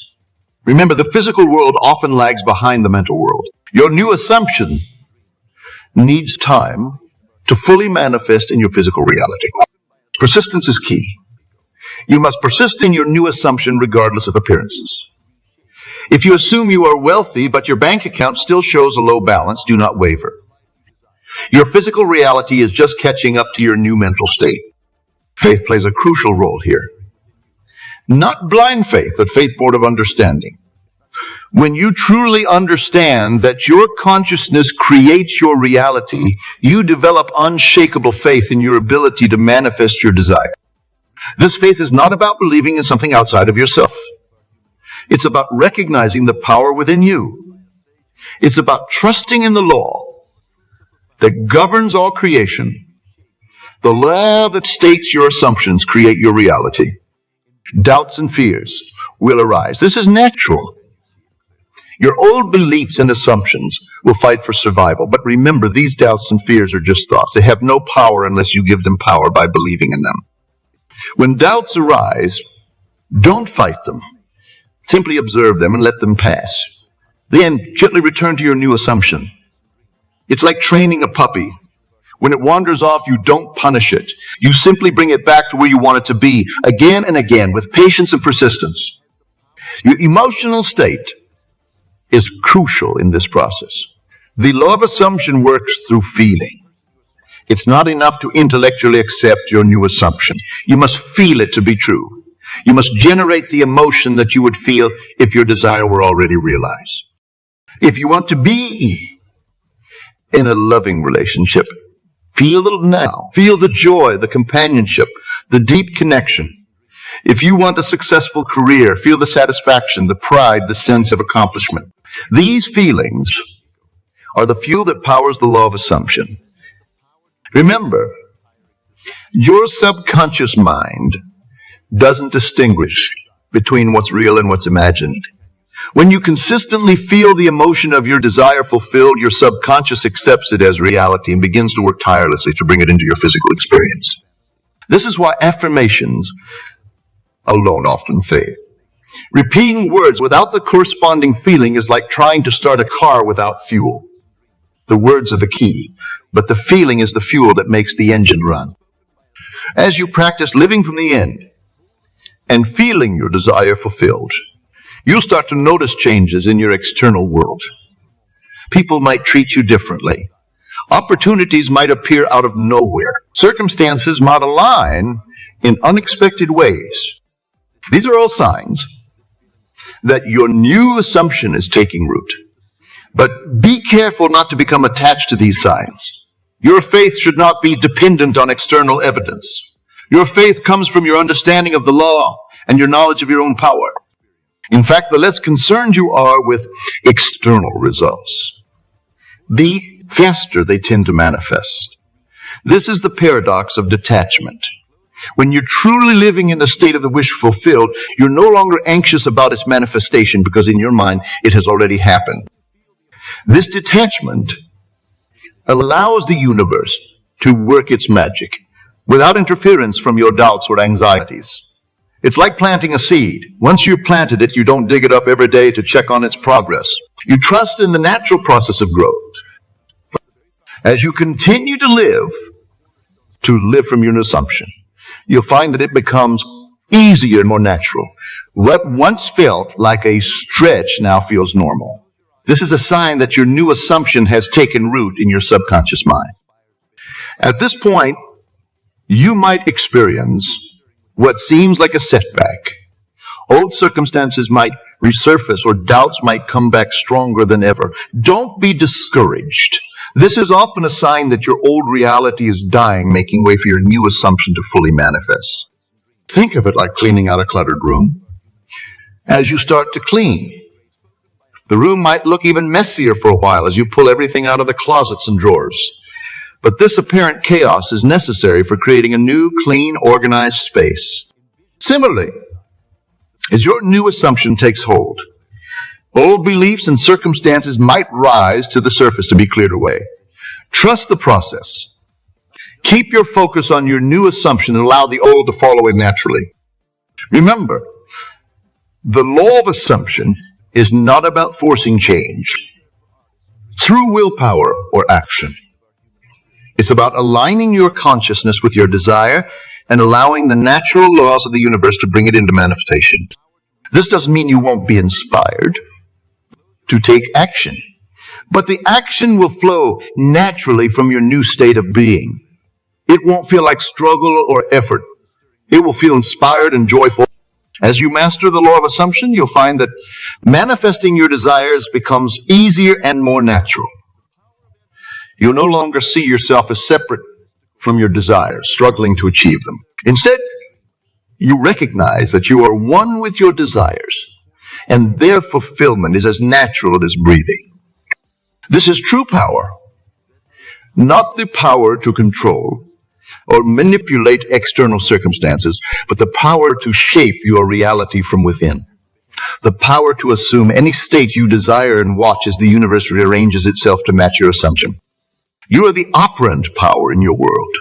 Remember, the physical world often lags behind the mental world. Your new assumption needs time to fully manifest in your physical reality. Persistence is key. You must persist in your new assumption regardless of appearances. If you assume you are wealthy, but your bank account still shows a low balance, do not waver. Your physical reality is just catching up to your new mental state. Faith plays a crucial role here. Not blind faith, but faith born of understanding. When you truly understand that your consciousness creates your reality, you develop unshakable faith in your ability to manifest your desire. This faith is not about believing in something outside of yourself. It's about recognizing the power within you. It's about trusting in the law that governs all creation. The law that states your assumptions create your reality. Doubts and fears will arise. This is natural. Your old beliefs and assumptions will fight for survival. But remember, these doubts and fears are just thoughts. They have no power unless you give them power by believing in them. When doubts arise, don't fight them. Simply observe them and let them pass. Then gently return to your new assumption. It's like training a puppy. When it wanders off, you don't punish it. You simply bring it back to where you want it to be, again and again, with patience and persistence. Your emotional state is crucial in this process. The law of assumption works through feeling. It's not enough to intellectually accept your new assumption. You must feel it to be true. You must generate the emotion that you would feel if your desire were already realized. If you want to be in a loving relationship, feel it now. Feel the joy, the companionship, the deep connection. If you want a successful career, feel the satisfaction, the pride, the sense of accomplishment. These feelings are the fuel that powers the law of assumption. Remember, your subconscious mind doesn't distinguish between what's real and what's imagined. When you consistently feel the emotion of your desire fulfilled, your subconscious accepts it as reality and begins to work tirelessly to bring it into your physical experience. This is why affirmations alone often fail. Repeating words without the corresponding feeling is like trying to start a car without fuel. The words are the key, but the feeling is the fuel that makes the engine run. As you practice living from the end and feeling your desire fulfilled, you'll start to notice changes in your external world. People might treat you differently. Opportunities might appear out of nowhere. Circumstances might align in unexpected ways. These are all signs that your new assumption is taking root. But be careful not to become attached to these signs. Your faith should not be dependent on external evidence. Your faith comes from your understanding of the law and your knowledge of your own power. In fact, the less concerned you are with external results, the faster they tend to manifest. This is the paradox of detachment. When you're truly living in the state of the wish fulfilled, you're no longer anxious about its manifestation because in your mind it has already happened. This detachment allows the universe to work its magic without interference from your doubts or anxieties. It's like planting a seed. Once you've planted it, you don't dig it up every day to check on its progress. You trust in the natural process of growth. As you continue to live from your assumption, you'll find that it becomes easier and more natural. What once felt like a stretch now feels normal. This is a sign that your new assumption has taken root in your subconscious mind. At this point, you might experience what seems like a setback. Old circumstances might resurface or doubts might come back stronger than ever. Don't be discouraged. This is often a sign that your old reality is dying, making way for your new assumption to fully manifest. Think of it like cleaning out a cluttered room. As you start to clean, the room might look even messier for a while as you pull everything out of the closets and drawers. But this apparent chaos is necessary for creating a new, clean, organized space. Similarly, as your new assumption takes hold, old beliefs and circumstances might rise to the surface to be cleared away. Trust the process. Keep your focus on your new assumption and allow the old to fall away naturally. Remember, the law of assumption is not about forcing change through willpower or action. It's about aligning your consciousness with your desire and allowing the natural laws of the universe to bring it into manifestation. This doesn't mean you won't be inspired to take action, but the action will flow naturally from your new state of being. It won't feel like struggle or effort. It will feel inspired and joyful. As you master the law of assumption, you'll find that manifesting your desires becomes easier and more natural. You'll no longer see yourself as separate from your desires, struggling to achieve them. Instead, you recognize that you are one with your desires, and their fulfillment is as natural as breathing. This is true power, not the power to control or manipulate external circumstances, but the power to shape your reality from within. The power to assume any state you desire and watch as the universe rearranges itself to match your assumption. You are the operant power in your world.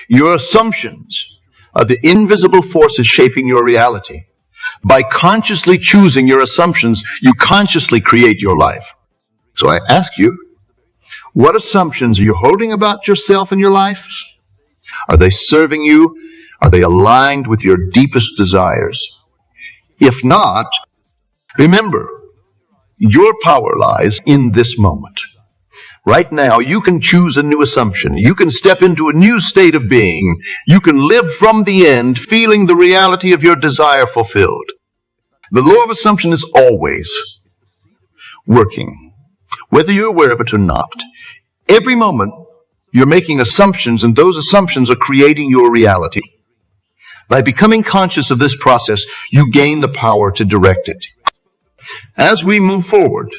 Your assumptions are the invisible forces shaping your reality. By consciously choosing your assumptions, you consciously create your life. So I ask you, what assumptions are you holding about yourself and your life? Are they serving you? Are they aligned with your deepest desires? If not, remember, your power lies in this moment. Right now, you can choose a new assumption. You can step into a new state of being. You can live from the end, feeling the reality of your desire fulfilled. The law of assumption is always working, whether you're aware of it or not. Every moment, you're making assumptions, and those assumptions are creating your reality. By becoming conscious of this process, you gain the power to direct it. As we move forward,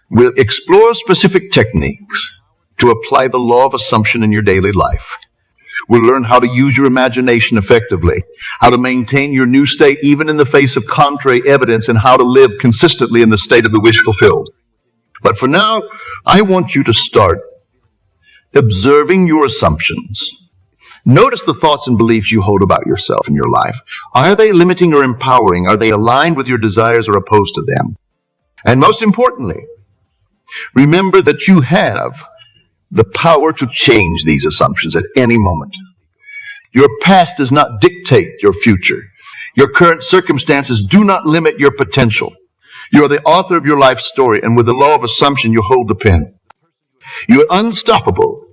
we'll explore specific techniques to apply the law of assumption in your daily life. We'll learn how to use your imagination effectively, how to maintain your new state even in the face of contrary evidence, and how to live consistently in the state of the wish fulfilled. But for now, I want you to start observing your assumptions. Notice the thoughts and beliefs you hold about yourself and your life. Are they limiting or empowering? Are they aligned with your desires or opposed to them? And most importantly, remember that you have the power to change these assumptions at any moment. Your past does not dictate your future. Your current circumstances do not limit your potential. You are the author of your life story, and with the law of assumption, you hold the pen. You are unstoppable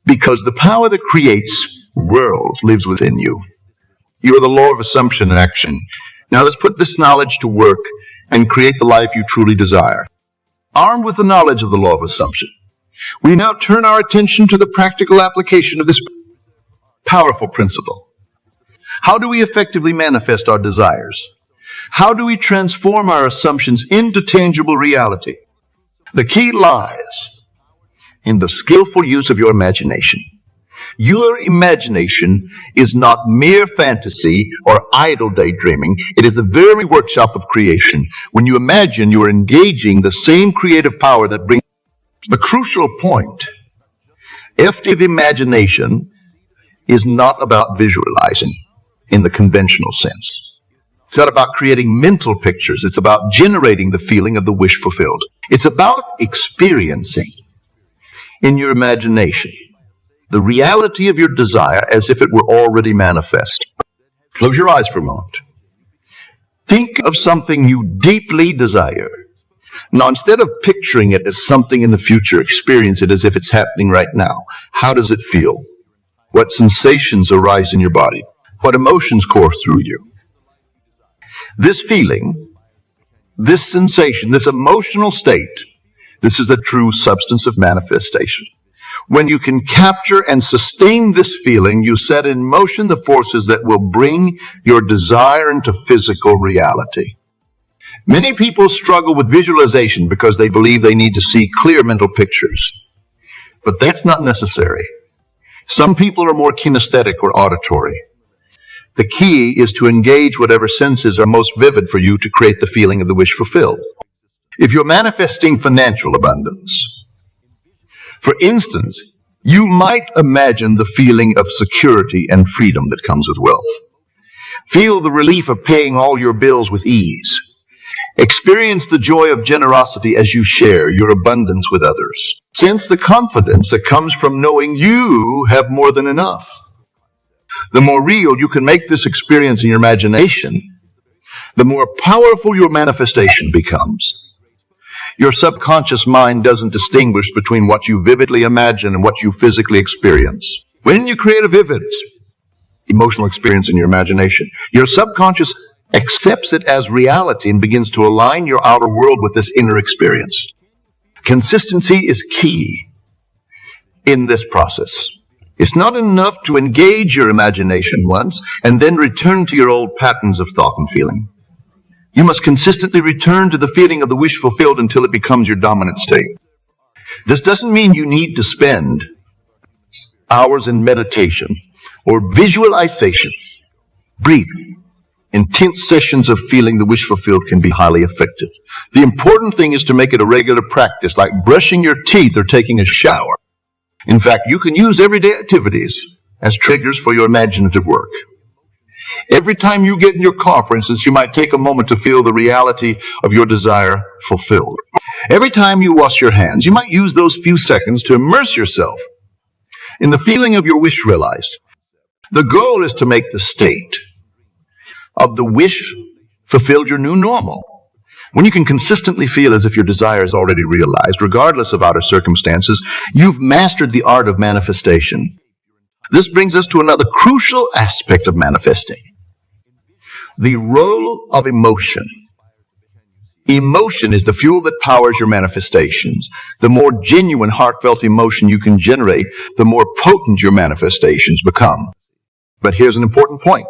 because the power that creates worlds lives within you. You are the law of assumption in action. Now let's put this knowledge to work and create the life you truly desire. Armed with the knowledge of the law of assumption, we now turn our attention to the practical application of this powerful principle. How do we effectively manifest our desires? How do we transform our assumptions into tangible reality? The key lies in the skillful use of your imagination. Your imagination is not mere fantasy or idle daydreaming. It is the very workshop of creation. When you imagine, you are engaging the same creative power that brings the crucial point. Effective imagination is not about visualizing in the conventional sense. It's not about creating mental pictures. It's about generating the feeling of the wish fulfilled. It's about experiencing in your imagination the reality of your desire as if it were already manifest. Close your eyes for a moment. Think of something you deeply desire. Now, instead of picturing it as something in the future, experience it as if it's happening right now. How does it feel? What sensations arise in your body? What emotions course through you? This feeling, this sensation, this emotional state, this is the true substance of manifestation. When you can capture and sustain this feeling, you set in motion the forces that will bring your desire into physical reality. Many people struggle with visualization because they believe they need to see clear mental pictures. But that's not necessary. Some people are more kinesthetic or auditory. The key is to engage whatever senses are most vivid for you to create the feeling of the wish fulfilled. If you're manifesting financial abundance, for instance, you might imagine the feeling of security and freedom that comes with wealth. Feel the relief of paying all your bills with ease. Experience the joy of generosity as you share your abundance with others. Sense the confidence that comes from knowing you have more than enough. The more real you can make this experience in your imagination, the more powerful your manifestation becomes. Your subconscious mind doesn't distinguish between what you vividly imagine and what you physically experience. When you create a vivid emotional experience in your imagination, your subconscious accepts it as reality and begins to align your outer world with this inner experience. Consistency is key in this process. It's not enough to engage your imagination once and then return to your old patterns of thought and feeling. You must consistently return to the feeling of the wish fulfilled until it becomes your dominant state. This doesn't mean you need to spend hours in meditation or visualization. Brief, intense sessions of feeling the wish fulfilled can be highly effective. The important thing is to make it a regular practice, like brushing your teeth or taking a shower. In fact, you can use everyday activities as triggers for your imaginative work. Every time you get in your car, for instance, you might take a moment to feel the reality of your desire fulfilled. Every time you wash your hands, you might use those few seconds to immerse yourself in the feeling of your wish realized. The goal is to make the state of the wish fulfilled your new normal. When you can consistently feel as if your desire is already realized, regardless of outer circumstances, you've mastered the art of manifestation. This brings us to another crucial aspect of manifesting: the role of emotion. Emotion is the fuel that powers your manifestations. The more genuine, heartfelt emotion you can generate, the more potent your manifestations become. But here's an important point.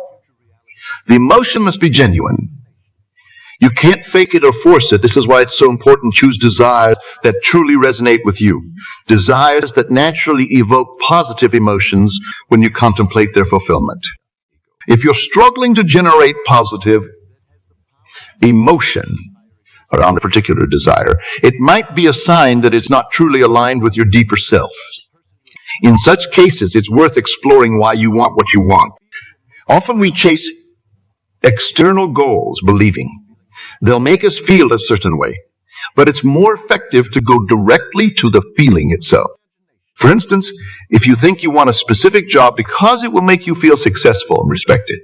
The emotion must be genuine. You can't fake it or force it. This is why it's so important to choose desires that truly resonate with you. Desires that naturally evoke positive emotions when you contemplate their fulfillment. If you're struggling to generate positive emotion around a particular desire, it might be a sign that it's not truly aligned with your deeper self. In such cases, it's worth exploring why you want what you want. Often we chase external goals, believing they'll make us feel a certain way, but it's more effective to go directly to the feeling itself. For instance, if you think you want a specific job because it will make you feel successful and respected,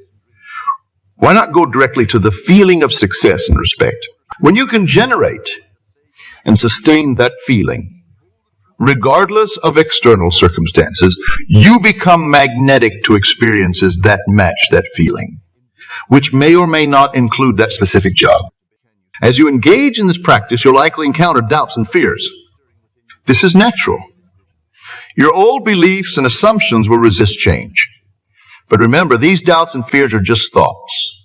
why not go directly to the feeling of success and respect? When you can generate and sustain that feeling, regardless of external circumstances, you become magnetic to experiences that match that feeling, which may or may not include that specific job. As you engage in this practice, you'll likely encounter doubts and fears. This is natural. Your old beliefs and assumptions will resist change. But remember, these doubts and fears are just thoughts.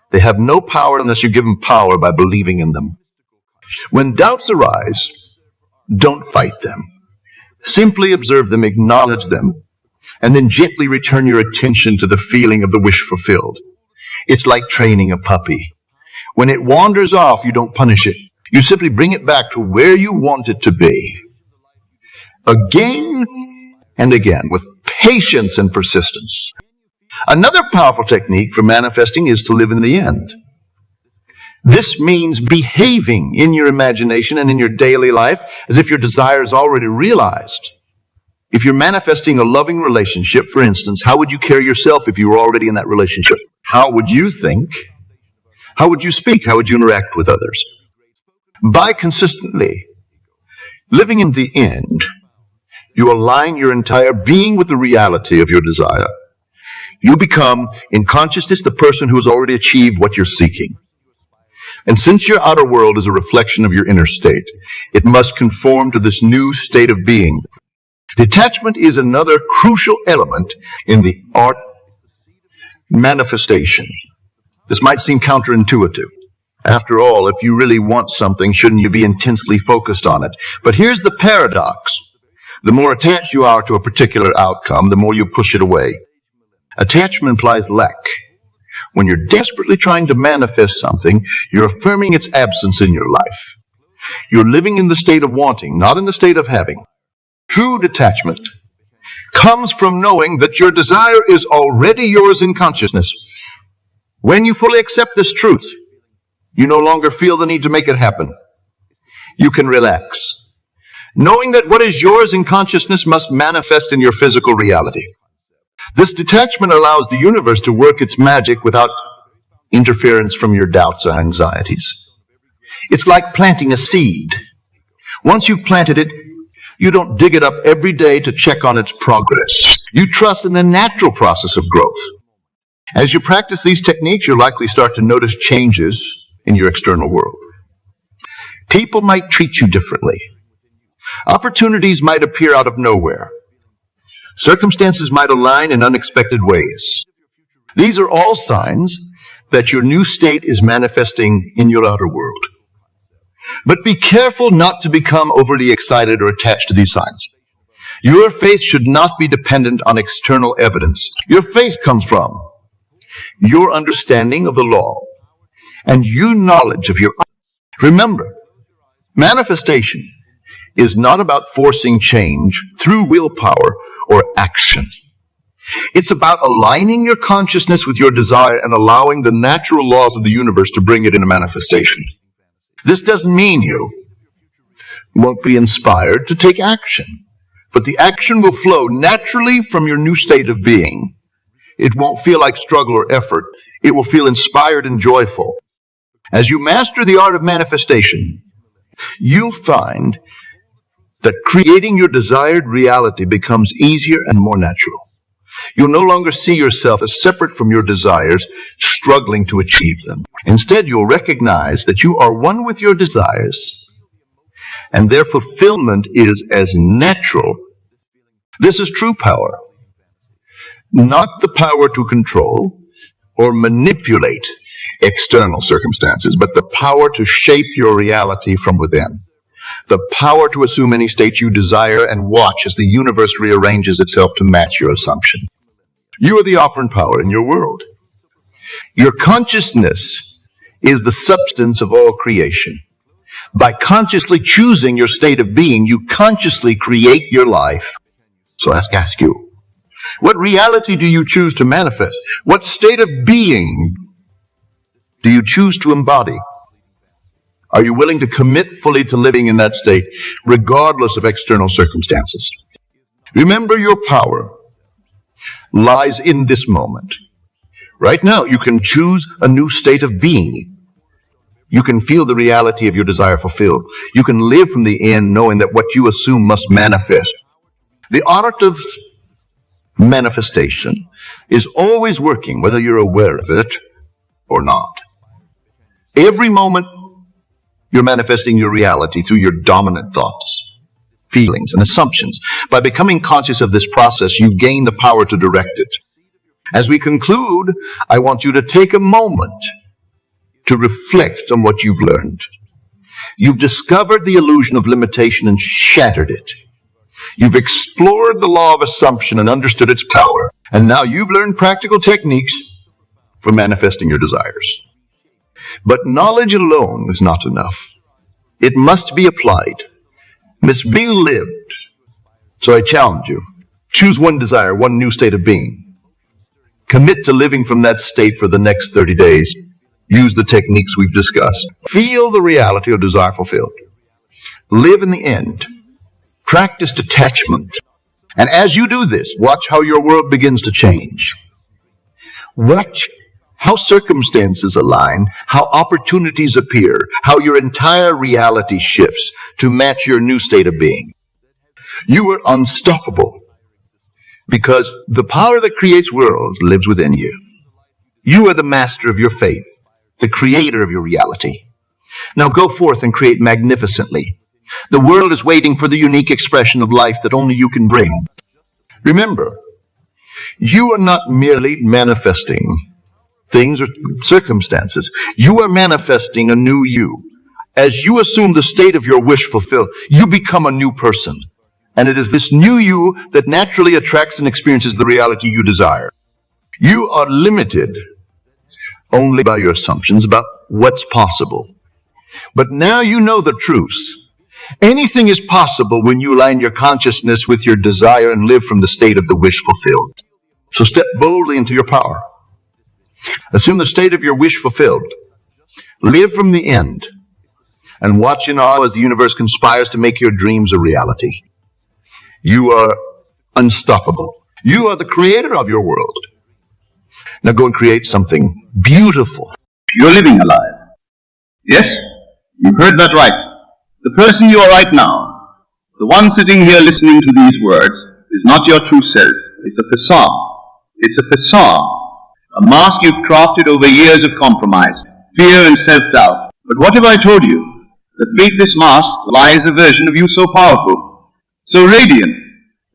They have no power unless you give them power by believing in them. When doubts arise, don't fight them. Simply observe them, acknowledge them, and then gently return your attention to the feeling of the wish fulfilled. It's like training a puppy. When it wanders off, you don't punish it. You simply bring it back to where you want it to be. Again and again, with patience and persistence. Another powerful technique for manifesting is to live in the end. This means behaving in your imagination and in your daily life as if your desire is already realized. If you're manifesting a loving relationship, for instance, how would you carry yourself if you were already in that relationship? How would you think? How would you speak? How would you interact with others? By consistently living in the end, you align your entire being with the reality of your desire. You become, in consciousness, the person who has already achieved what you're seeking. And since your outer world is a reflection of your inner state, it must conform to this new state of being. Detachment is another crucial element in the art manifestation. This might seem counterintuitive. After all, if you really want something, shouldn't you be intensely focused on it? But here's the paradox. The more attached you are to a particular outcome, the more you push it away. Attachment implies lack. When you're desperately trying to manifest something, you're affirming its absence in your life. You're living in the state of wanting, not in the state of having. True detachment comes from knowing that your desire is already yours in consciousness. When you fully accept this truth, you no longer feel the need to make it happen. You can relax, knowing that what is yours in consciousness must manifest in your physical reality. This detachment allows the universe to work its magic without interference from your doubts or anxieties. It's like planting a seed. Once you've planted it, you don't dig it up every day to check on its progress. You trust in the natural process of growth. As you practice these techniques, you'll likely start to notice changes in your external world. People might treat you differently. Opportunities might appear out of nowhere. Circumstances might align in unexpected ways. These are all signs that your new state is manifesting in your outer world. But be careful not to become overly excited or attached to these signs. Your faith should not be dependent on external evidence. Your faith comes from your understanding of the law and your knowledge of your... Remember, manifestation is not about forcing change through willpower or action. It's about aligning your consciousness with your desire and allowing the natural laws of the universe to bring it into manifestation. This doesn't mean you won't be inspired to take action, but the action will flow naturally from your new state of being. It won't feel like struggle or effort. It will feel inspired and joyful. As you master the art of manifestation, you'll find that creating your desired reality becomes easier and more natural. You'll no longer see yourself as separate from your desires, struggling to achieve them. Instead, you'll recognize that you are one with your desires, and their fulfillment is as natural. This is true power, not the power to control or manipulate external circumstances, but the power to shape your reality from within. The power to assume any state you desire and watch as the universe rearranges itself to match your assumption. You are the operant power in your world. Your consciousness is the substance of all creation. By consciously choosing your state of being, you consciously create your life. So I ask you, what reality do you choose to manifest? What state of being do you choose to embody? Are you willing to commit fully to living in that state, regardless of external circumstances? Remember, your power lies in this moment. Right now, you can choose a new state of being. You can feel the reality of your desire fulfilled. You can live from the end knowing that what you assume must manifest. The art of manifestation is always working, whether you're aware of it or not. Every moment, you're manifesting your reality through your dominant thoughts, feelings, and assumptions. By becoming conscious of this process, you gain the power to direct it. As we conclude, I want you to take a moment to reflect on what you've learned. You've discovered the illusion of limitation and shattered it. You've explored the law of assumption and understood its power. And now you've learned practical techniques for manifesting your desires. But knowledge alone is not enough. It must be applied, must be lived. So I challenge you. Choose one desire, one new state of being. Commit to living from that state for the next 30 days. Use the techniques we've discussed. Feel the reality of desire fulfilled. Live in the end. Practice detachment. And as you do this, watch how your world begins to change. Watch how circumstances align, how opportunities appear, how your entire reality shifts to match your new state of being. You are unstoppable because the power that creates worlds lives within you. You are the master of your fate, the creator of your reality. Now go forth and create magnificently. The world is waiting for the unique expression of life that only you can bring. Remember, you are not merely manifesting things or circumstances. You are manifesting a new you. As you assume the state of your wish fulfilled, you become a new person. And it is this new you that naturally attracts and experiences the reality you desire. You are limited only by your assumptions about what's possible. But now you know the truths. Anything is possible when you align your consciousness with your desire and live from the state of the wish fulfilled. So step boldly into your power. Assume the state of your wish fulfilled. Live from the end. And watch in awe as the universe conspires to make your dreams a reality. You are unstoppable. You are the creator of your world. Now go and create something beautiful. You're living alive. Yes, you heard that right. The person you are right now, the one sitting here listening to these words, is not your true self. It's a facade. It's a facade. A mask you've crafted over years of compromise, fear and self-doubt. But what if I told you that beneath this mask lies a version of you so powerful, so radiant,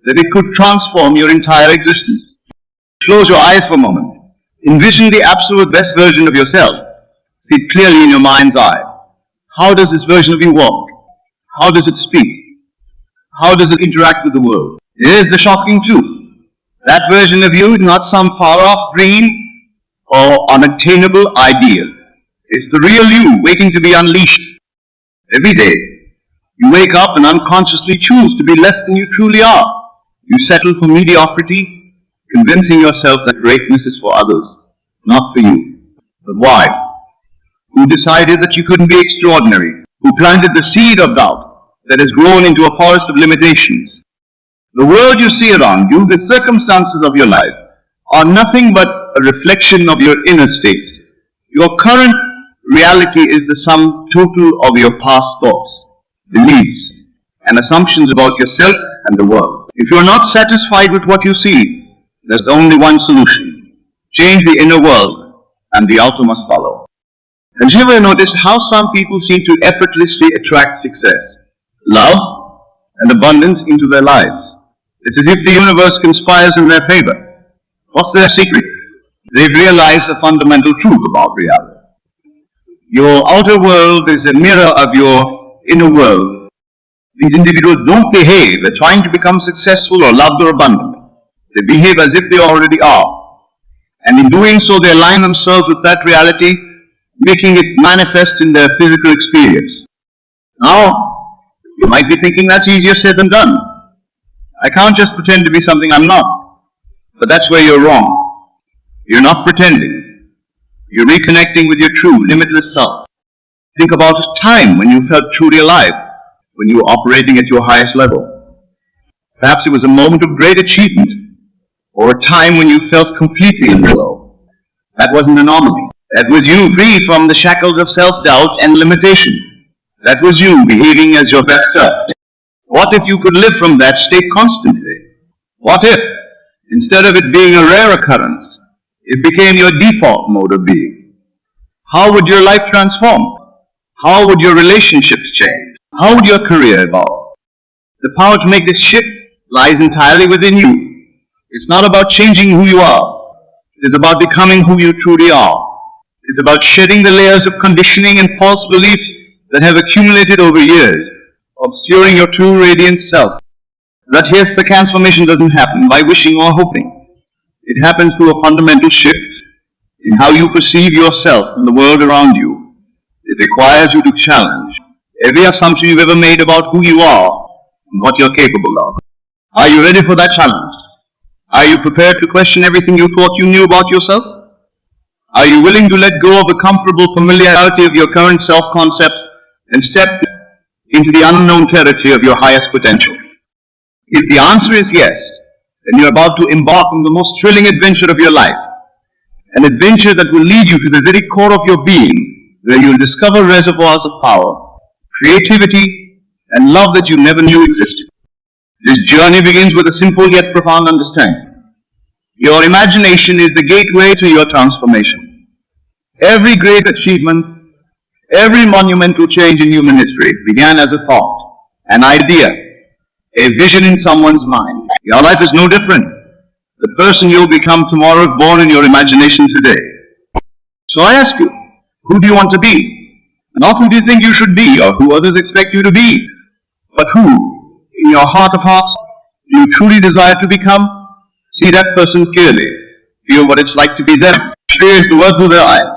that it could transform your entire existence? Close your eyes for a moment. Envision the absolute best version of yourself. See it clearly in your mind's eye. How does this version of you walk? How does it speak? How does it interact with the world? Here's the shocking truth. That version of you is not some far-off dream or unattainable ideal. It's the real you waiting to be unleashed. Every day, you wake up and unconsciously choose to be less than you truly are. You settle for mediocrity, convincing yourself that greatness is for others, not for you. But why? Who decided that you couldn't be extraordinary? Who planted the seed of doubt that has grown into a forest of limitations? The world you see around you, the circumstances of your life, are nothing but a reflection of your inner state. Your current reality is the sum total of your past thoughts, beliefs, and assumptions about yourself and the world. If you are not satisfied with what you see, there's only one solution. Change the inner world, and the outer must follow. Have you ever noticed how some people seem to effortlessly attract success, love, and abundance into their lives? It's as if the universe conspires in their favor. What's their secret? They've realized a fundamental truth about reality. Your outer world is a mirror of your inner world. These individuals don't behave as trying to become successful or loved or abundant. They behave as if they already are. And in doing so, they align themselves with that reality, making it manifest in their physical experience. Now, you might be thinking that's easier said than done. I can't just pretend to be something I'm not. But that's where you're wrong. You're not pretending. You're reconnecting with your true, limitless self. Think about a time when you felt truly alive, when you were operating at your highest level. Perhaps it was a moment of great achievement, or a time when you felt completely in the world. That was an anomaly. That was you free from the shackles of self-doubt and limitation. That was you behaving as your best self. What if you could live from that state constantly? What if, instead of it being a rare occurrence, it became your default mode of being? How would your life transform? How would your relationships change? How would your career evolve? The power to make this shift lies entirely within you. It's not about changing who you are. It is about becoming who you truly are. It's about shedding the layers of conditioning and false beliefs that have accumulated over years, obscuring your true radiant self. That yes, the transformation doesn't happen by wishing or hoping. It happens through a fundamental shift in how you perceive yourself and the world around you. It requires you to challenge every assumption you've ever made about who you are and what you're capable of. Are you ready for that challenge? Are you prepared to question everything you thought you knew about yourself? Are you willing to let go of the comfortable familiarity of your current self-concept and step into the unknown territory of your highest potential? If the answer is yes, then you're about to embark on the most thrilling adventure of your life. An adventure that will lead you to the very core of your being, where you'll discover reservoirs of power, creativity, and love that you never knew existed. This journey begins with a simple yet profound understanding. Your imagination is the gateway to your transformation. Every great achievement, every monumental change in human history began as a thought, an idea, a vision in someone's mind. Your life is no different. The person you'll become tomorrow is born in your imagination today. So I ask you, who do you want to be? Not who do you think you should be or who others expect you to be, but who, in your heart of hearts, do you truly desire to become? See that person clearly. Feel what it's like to be them. Experience the world through their eyes.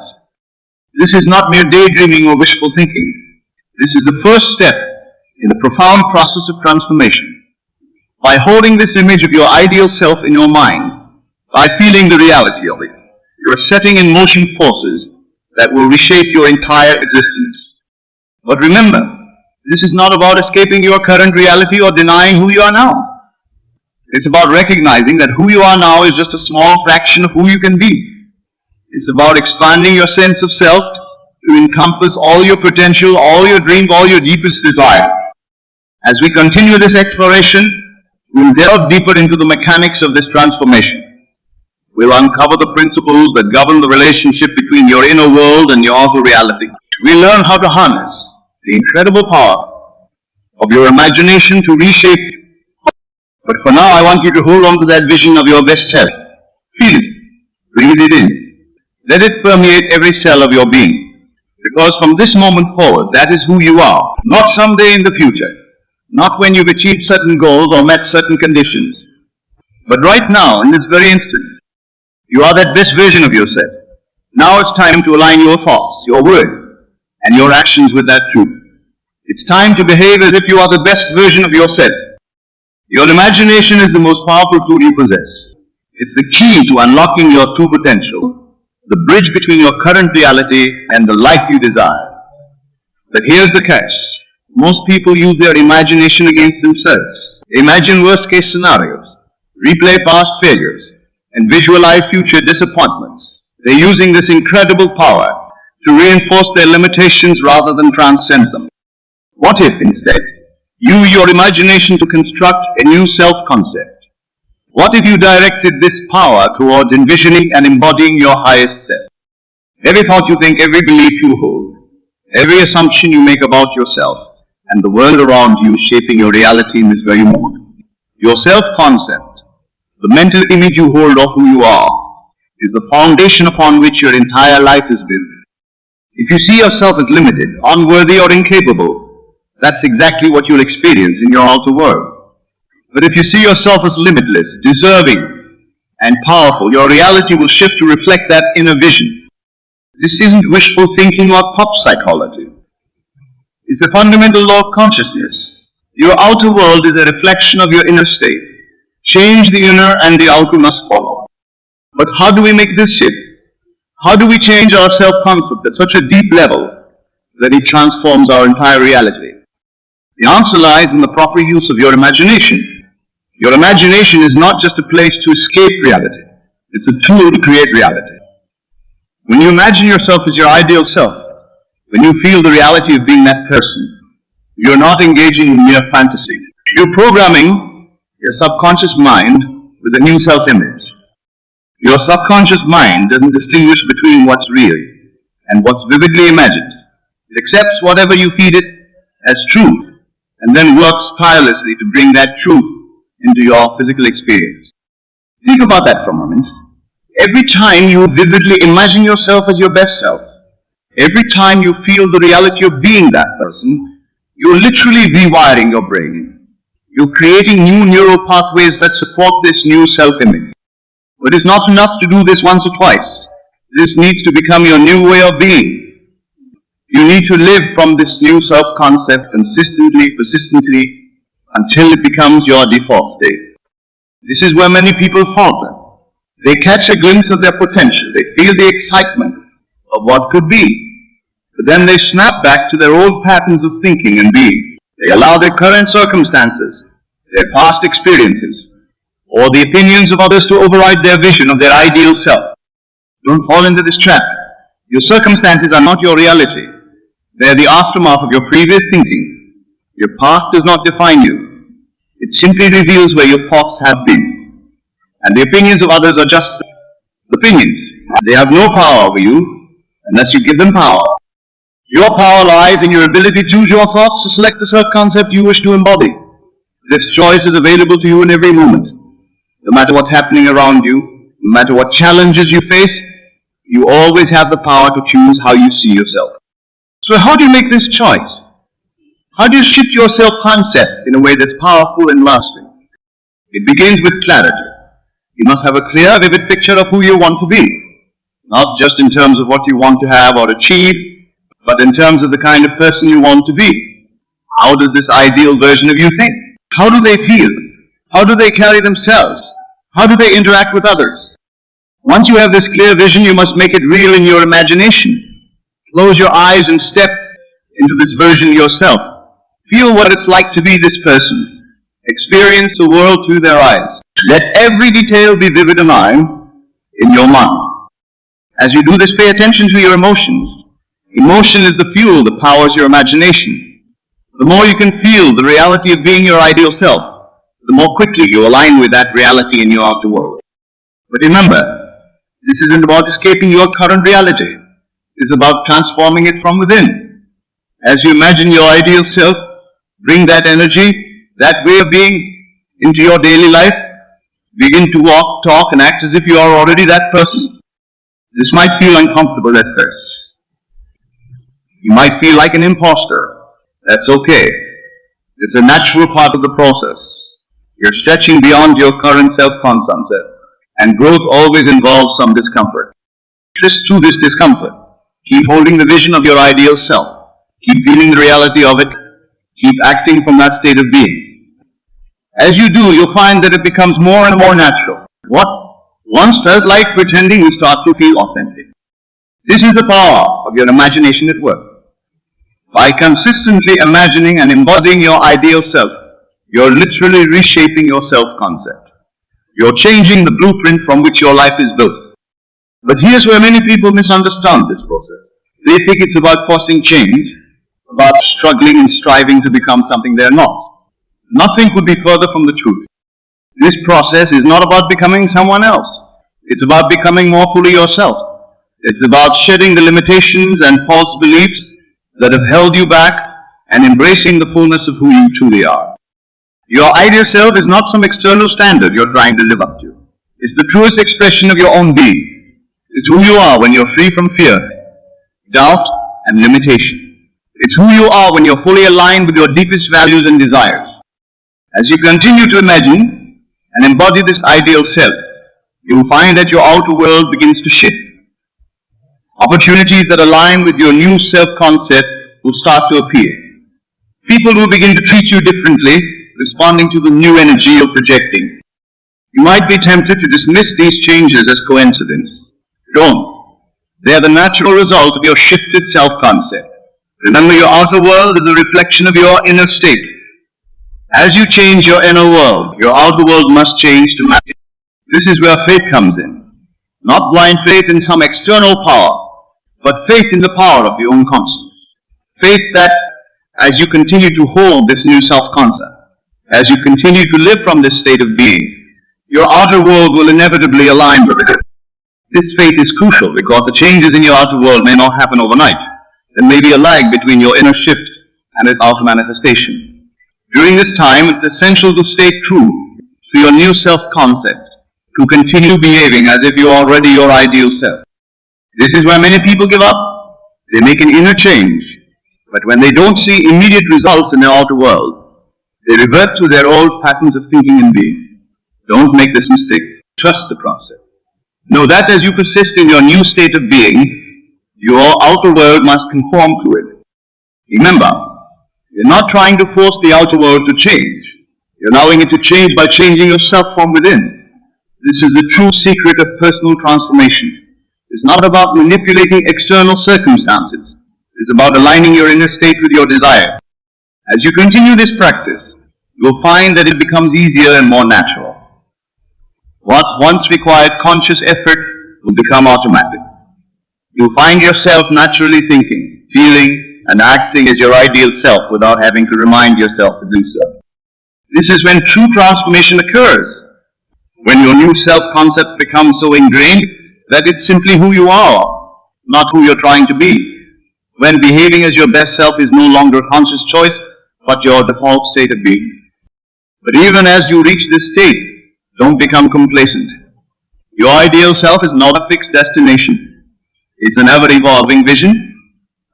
This is not mere daydreaming or wishful thinking. This is the first step in the profound process of transformation. By holding this image of your ideal self in your mind, by feeling the reality of it, you are setting in motion forces that will reshape your entire existence. But remember, this is not about escaping your current reality or denying who you are now. It's about recognizing that who you are now is just a small fraction of who you can be. It's about expanding your sense of self to encompass all your potential, all your dreams, all your deepest desires. As we continue this exploration, we'll delve deeper into the mechanics of this transformation. We'll uncover the principles that govern the relationship between your inner world and your outer reality. We'll learn how to harness the incredible power of your imagination to reshape you. But for now, I want you to hold on to that vision of your best self. Feel it. Breathe it in. Let it permeate every cell of your being. Because from this moment forward, that is who you are. Not someday in the future. Not when you've achieved certain goals or met certain conditions. But right now, in this very instant, you are that best version of yourself. Now it's time to align your thoughts, your words, and your actions with that truth. It's time to behave as if you are the best version of yourself. Your imagination is the most powerful tool you possess. It's the key to unlocking your true potential, the bridge between your current reality and the life you desire. But here's the catch. Most people use their imagination against themselves. They imagine worst-case scenarios, replay past failures, and visualize future disappointments. They're using this incredible power to reinforce their limitations rather than transcend them. What if, instead, you use your imagination to construct a new self-concept? What if you directed this power towards envisioning and embodying your highest self? Every thought you think, every belief you hold, every assumption you make about yourself, and the world around you is shaping your reality in this very moment. Your self-concept, the mental image you hold of who you are, is the foundation upon which your entire life is built. If you see yourself as limited, unworthy, or incapable, that's exactly what you'll experience in your outer world. But if you see yourself as limitless, deserving, and powerful, your reality will shift to reflect that inner vision. This isn't wishful thinking or pop psychology. It's a fundamental law of consciousness. Your outer world is a reflection of your inner state. Change the inner and the outer must follow. But how do we make this shift? How do we change our self-concept at such a deep level that it transforms our entire reality? The answer lies in the proper use of your imagination. Your imagination is not just a place to escape reality. It's a tool to create reality. When you imagine yourself as your ideal self, when you feel the reality of being that person, you're not engaging in mere fantasy. You're programming your subconscious mind with a new self-image. Your subconscious mind doesn't distinguish between what's real and what's vividly imagined. It accepts whatever you feed it as truth and then works tirelessly to bring that truth into your physical experience. Think about that for a moment. Every time you vividly imagine yourself as your best self, every time you feel the reality of being that person, you're literally rewiring your brain. You're creating new neural pathways that support this new self-image. But it's not enough to do this once or twice. This needs to become your new way of being. You need to live from this new self-concept consistently, persistently, until it becomes your default state. This is where many people falter. They catch a glimpse of their potential. They feel the excitement of what could be. But then they snap back to their old patterns of thinking and being. They allow their current circumstances, their past experiences, or the opinions of others to override their vision of their ideal self. Don't fall into this trap. Your circumstances are not your reality. They are the aftermath of your previous thinking. Your past does not define you. It simply reveals where your thoughts have been. And the opinions of others are just opinions. They have no power over you unless you give them power. Your power lies in your ability to choose your thoughts, to select the self-concept you wish to embody. This choice is available to you in every moment. No matter what's happening around you, no matter what challenges you face, you always have the power to choose how you see yourself. So how do you make this choice? How do you shift your self-concept in a way that's powerful and lasting? It begins with clarity. You must have a clear, vivid picture of who you want to be. Not just in terms of what you want to have or achieve, but in terms of the kind of person you want to be. How does this ideal version of you think? How do they feel? How do they carry themselves? How do they interact with others? Once you have this clear vision, you must make it real in your imagination. Close your eyes and step into this version yourself. Feel what it's like to be this person. Experience the world through their eyes. Let every detail be vivid and alive in your mind. As you do this, pay attention to your emotions. Emotion is the fuel that powers your imagination. The more you can feel the reality of being your ideal self, the more quickly you align with that reality in your outer world. But remember, this isn't about escaping your current reality. It's about transforming it from within. As you imagine your ideal self, bring that energy, that way of being into your daily life. Begin to walk, talk, and act as if you are already that person. This might feel uncomfortable at first. You might feel like an imposter. That's okay. It's a natural part of the process. You're stretching beyond your current self-concept, and growth always involves some discomfort. Just through this discomfort, keep holding the vision of your ideal self. Keep feeling the reality of it. Keep acting from that state of being. As you do, you'll find that it becomes more and more natural. What once felt like pretending will start to feel authentic. This is the power of your imagination at work. By consistently imagining and embodying your ideal self, you're literally reshaping your self-concept. You're changing the blueprint from which your life is built. But here's where many people misunderstand this process. They think it's about forcing change, about struggling and striving to become something they're not. Nothing could be further from the truth. This process is not about becoming someone else. It's about becoming more fully yourself. It's about shedding the limitations and false beliefs that have held you back and embracing the fullness of who you truly are. Your ideal self is not some external standard you're trying to live up to. It's the truest expression of your own being. It's who you are when you're free from fear, doubt, and limitation. It's who you are when you're fully aligned with your deepest values and desires. As you continue to imagine and embody this ideal self, you'll find that your outer world begins to shift. Opportunities that align with your new self-concept will start to appear. People will begin to treat you differently, responding to the new energy you're projecting. You might be tempted to dismiss these changes as coincidence. Don't. They are the natural result of your shifted self-concept. Remember, your outer world is a reflection of your inner state. As you change your inner world, your outer world must change to match it. This is where faith comes in. Not blind faith in some external power, but faith in the power of your own conscience. Faith that as you continue to hold this new self-concept, as you continue to live from this state of being, your outer world will inevitably align with it. This faith is crucial because the changes in your outer world may not happen overnight. There may be a lag between your inner shift and its outer manifestation. During this time, it's essential to stay true to your new self-concept, to continue behaving as if you're already your ideal self. This is where many people give up. They make an inner change, but when they don't see immediate results in their outer world, They revert to their old patterns of thinking and being. Don't make this mistake. Trust the process. Know that as you persist in your new state of being, your outer world must conform to it. Remember, you're not trying to force the outer world to change. You're allowing it to change by changing yourself from within. This is the true secret of personal transformation. It's not about manipulating external circumstances. It's about aligning your inner state with your desire. As you continue this practice, you'll find that it becomes easier and more natural. What once required conscious effort will become automatic. You'll find yourself naturally thinking, feeling, and acting as your ideal self without having to remind yourself to do so. This is when true transformation occurs. When your new self-concept becomes so ingrained that it's simply who you are, not who you're trying to be. When behaving as your best self is no longer a conscious choice, but your default state of being. But even as you reach this state, don't become complacent. Your ideal self is not a fixed destination. It's an ever-evolving vision.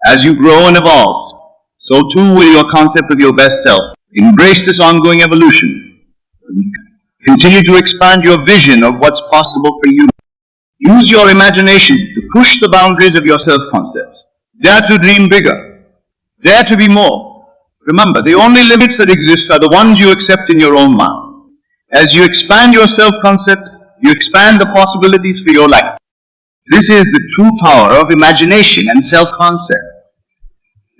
As you grow and evolve, so too will your concept of your best self. Embrace this ongoing evolution. Continue to expand your vision of what's possible for you. Use your imagination to push the boundaries of your self-concepts. Dare to dream bigger. Dare to be more. Remember, the only limits that exist are the ones you accept in your own mind. As you expand your self-concept, you expand the possibilities for your life. This is the true power of imagination and self-concept.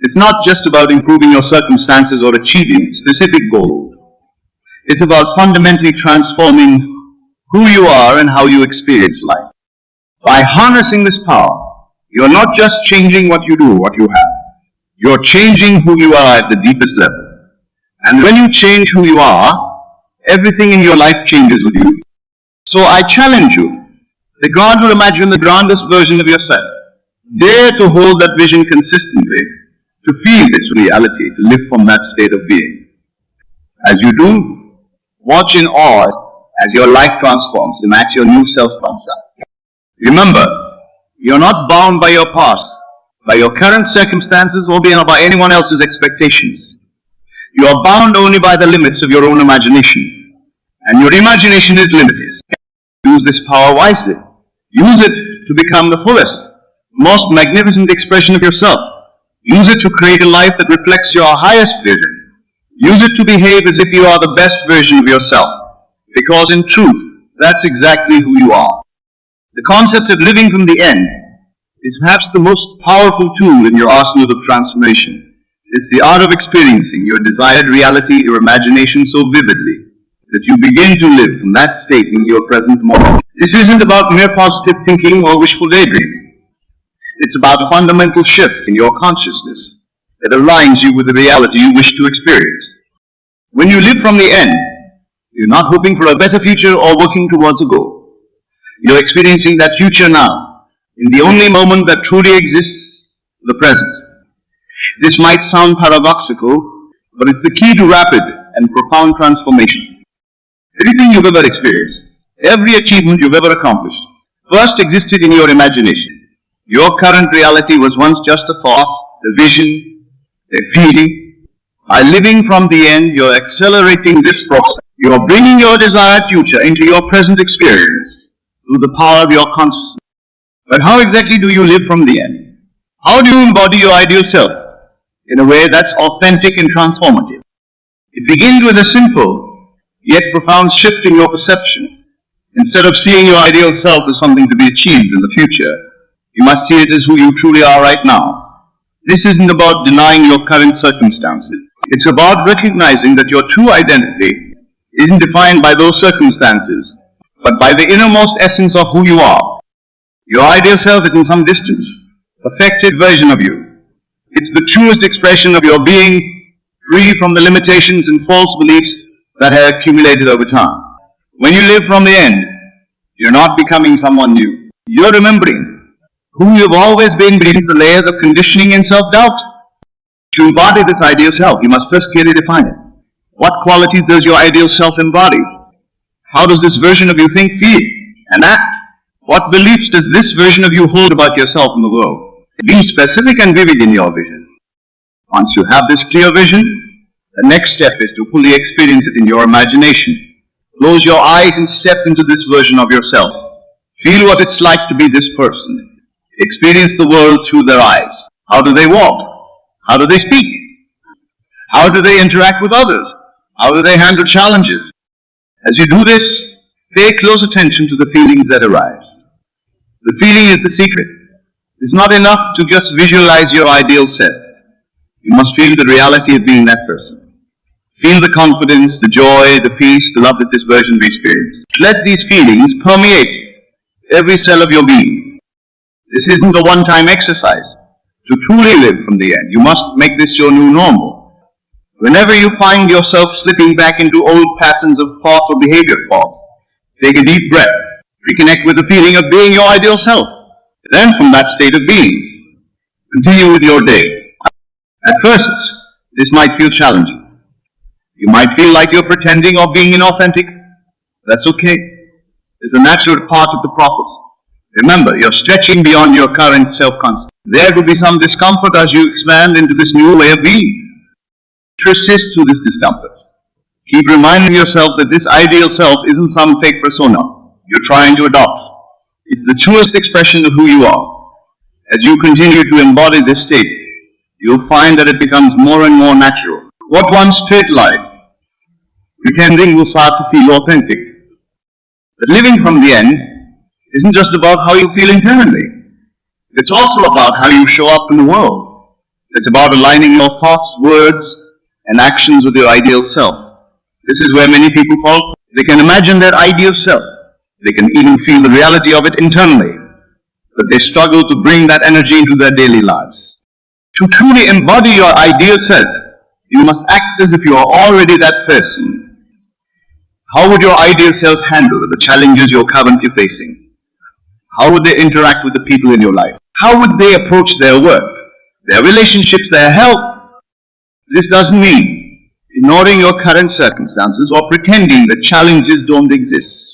It's not just about improving your circumstances or achieving specific goals. It's about fundamentally transforming who you are and how you experience life. By harnessing this power, you're not just changing what you do, what you have. You're changing who you are at the deepest level. And when you change who you are, everything in your life changes with you. So I challenge you, the God will imagine the grandest version of yourself. Dare to hold that vision consistently, to feel its reality, to live from that state of being. As you do, watch in awe as your life transforms to match your new self-concept. Remember, you're not bound by your past, by your current circumstances, or by anyone else's expectations. You are bound only by the limits of your own imagination. And your imagination is limited. Use this power wisely. Use it to become the fullest, most magnificent expression of yourself. Use it to create a life that reflects your highest vision. Use it to behave as if you are the best version of yourself. Because in truth, that's exactly who you are. The concept of living from the end is perhaps the most powerful tool in your arsenal of transformation. It's the art of experiencing your desired reality, your imagination so vividly that you begin to live from that state in your present moment. This isn't about mere positive thinking or wishful daydreaming. It's about a fundamental shift in your consciousness that aligns you with the reality you wish to experience. When you live from the end, you're not hoping for a better future or working towards a goal. You're experiencing that future now, in the only moment that truly exists, the present. This might sound paradoxical, but it's the key to rapid and profound transformation. Everything you've ever experienced, every achievement you've ever accomplished, first existed in your imagination. Your current reality was once just a thought, a vision, a feeling. By living from the end, you're accelerating this process. You're bringing your desired future into your present experience through the power of your consciousness. But how exactly do you live from the end? How do you embody your ideal self in a way that's authentic and transformative? It begins with a simple yet profound shift in your perception. Instead of seeing your ideal self as something to be achieved in the future, you must see it as who you truly are right now. This isn't about denying your current circumstances. It's about recognizing that your true identity isn't defined by those circumstances, but by the innermost essence of who you are. Your ideal self is in some distance, perfected version of you. It's the truest expression of your being, free from the limitations and false beliefs that have accumulated over time. When you live from the end, you're not becoming someone new. You're remembering who you've always been beneath the layers of conditioning and self-doubt. To embody this ideal self, you must first clearly define it. What qualities does your ideal self embody? How does this version of you think, feel, and act? What beliefs does this version of you hold about yourself in the world? Be specific and vivid in your vision. Once you have this clear vision, The next step is to fully experience it in your imagination. Close your eyes and step into this version of yourself. Feel what it's like to be this person. Experience the world through their eyes. How do they walk? How do they speak? How do they interact with others? How do they handle challenges? As you do this, pay close attention to the feelings that arise. The feeling is the secret. It's not enough to just visualize your ideal self. You must feel the reality of being that person. Feel the confidence, the joy, the peace, the love that this version will experience. Let these feelings permeate every cell of your being. This isn't a one-time exercise. To truly live from the end, you must make this your new normal. Whenever you find yourself slipping back into old patterns of thought or behavior, take a deep breath. Reconnect with the feeling of being your ideal self. Then from that state of being, continue with your day. At first, this might feel challenging. You might feel like you're pretending or being inauthentic. That's okay. It's a natural part of the process. Remember, you're stretching beyond your current self-concept. There will be some discomfort as you expand into this new way of being. Persist through this discomfort. Keep reminding yourself that this ideal self isn't some fake persona you're trying to adopt. It's the truest expression of who you are. As you continue to embody this state, you'll find that it becomes more and more natural. What once felt like pretending will start to feel authentic. But living from the end isn't just about how you feel internally. It's also about how you show up in the world. It's about aligning your thoughts, words, and actions with your ideal self. This is where many people fall. They can imagine their ideal self. They can even feel the reality of it internally. But they struggle to bring that energy into their daily lives. To truly embody your ideal self, you must act as if you are already that person. How would your ideal self handle the challenges you're currently facing? How would they interact with the people in your life? How would they approach their work, their relationships, their health? This doesn't mean ignoring your current circumstances or pretending that challenges don't exist.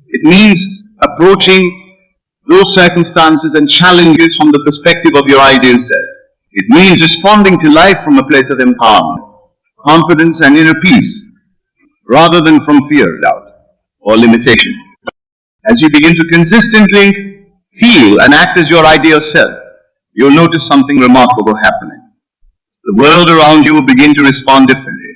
It means approaching those circumstances and challenges from the perspective of your ideal self. It means responding to life from a place of empowerment, confidence, and inner peace, rather than from fear, doubt, or limitation. As you begin to consistently feel and act as your ideal self, you'll notice something remarkable happening. The world around you will begin to respond differently.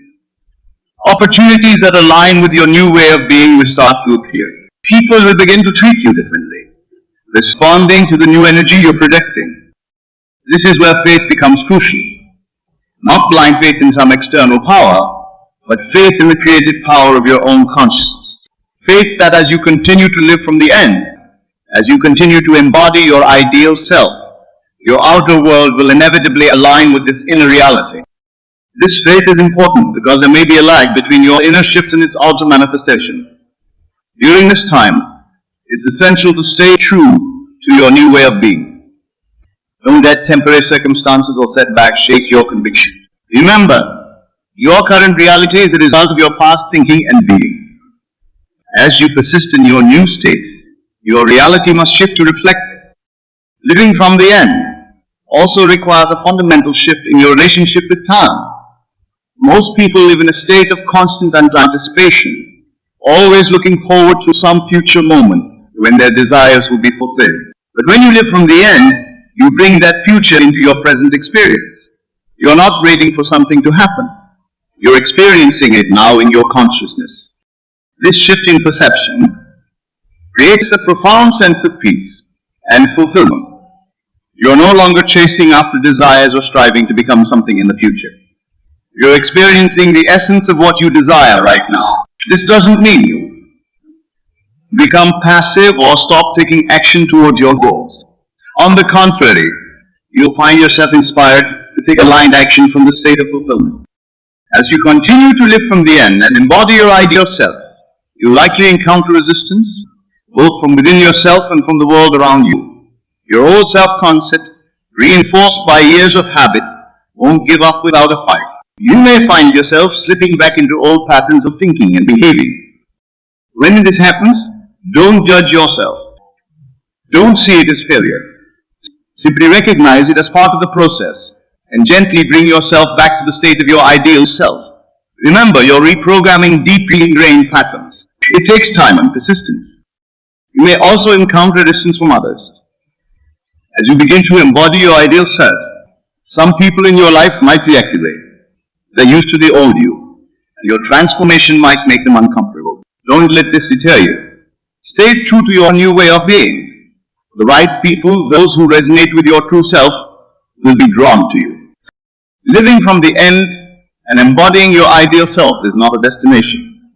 Opportunities that align with your new way of being will start to appear. People will begin to treat you differently, responding to the new energy you're projecting. This is where faith becomes crucial. Not blind faith in some external power, but faith in the creative power of your own consciousness. Faith that as you continue to live from the end, as you continue to embody your ideal self, your outer world will inevitably align with this inner reality. This faith is important because there may be a lag between your inner shift and its outer manifestation. During this time, it's essential to stay true to your new way of being. Don't let temporary circumstances or setbacks shake your conviction. Remember, your current reality is the result of your past thinking and being. As you persist in your new state, your reality must shift to reflect it. Living from the end also requires a fundamental shift in your relationship with time. Most people live in a state of constant anticipation, always looking forward to some future moment when their desires will be fulfilled. But when you live from the end, you bring that future into your present experience. You're not waiting for something to happen. You're experiencing it now in your consciousness. This shift in perception creates a profound sense of peace and fulfillment. You're no longer chasing after desires or striving to become something in the future. You're experiencing the essence of what you desire right now. This doesn't mean you become passive or stop taking action towards your goals. On the contrary, you'll find yourself inspired to take aligned action from the state of fulfillment. As you continue to live from the end and embody your ideal self, you'll likely encounter resistance, both from within yourself and from the world around you. Your old self-concept, reinforced by years of habit, won't give up without a fight. You may find yourself slipping back into old patterns of thinking and behaving. When this happens, don't judge yourself. Don't see it as failure. Simply recognize it as part of the process and gently bring yourself back to the state of your ideal self. Remember, you're reprogramming deeply ingrained patterns. It takes time and persistence. You may also encounter resistance from others. As you begin to embody your ideal self, some people in your life might reactivate. They're used to the old you, and your transformation might make them uncomfortable. Don't let this deter you. Stay true to your new way of being. The right people, those who resonate with your true self, will be drawn to you. Living from the end and embodying your ideal self is not a destination.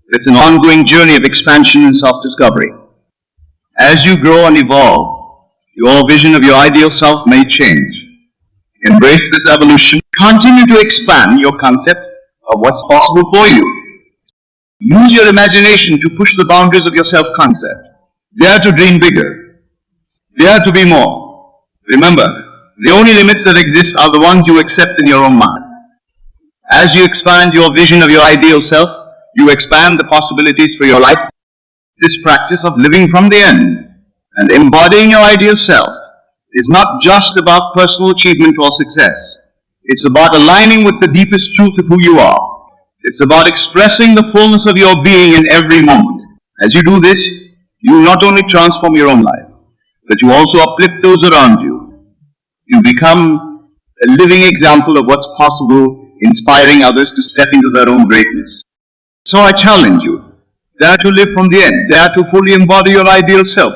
It's an ongoing journey of expansion and self-discovery. As you grow and evolve, your vision of your ideal self may change. Embrace this evolution. Continue to expand your concept of what's possible for you. Use your imagination to push the boundaries of your self-concept. Dare to dream bigger. Dare to be more. Remember, the only limits that exist are the ones you accept in your own mind. As you expand your vision of your ideal self, you expand the possibilities for your life. This practice of living from the end and embodying your ideal self is not just about personal achievement or success. It's about aligning with the deepest truth of who you are. It's about expressing the fullness of your being in every moment. As you do this, you not only transform your own life, but you also uplift those around you. You become a living example of what's possible, inspiring others to step into their own greatness. So I challenge you, dare to live from the end, dare to fully embody your ideal self.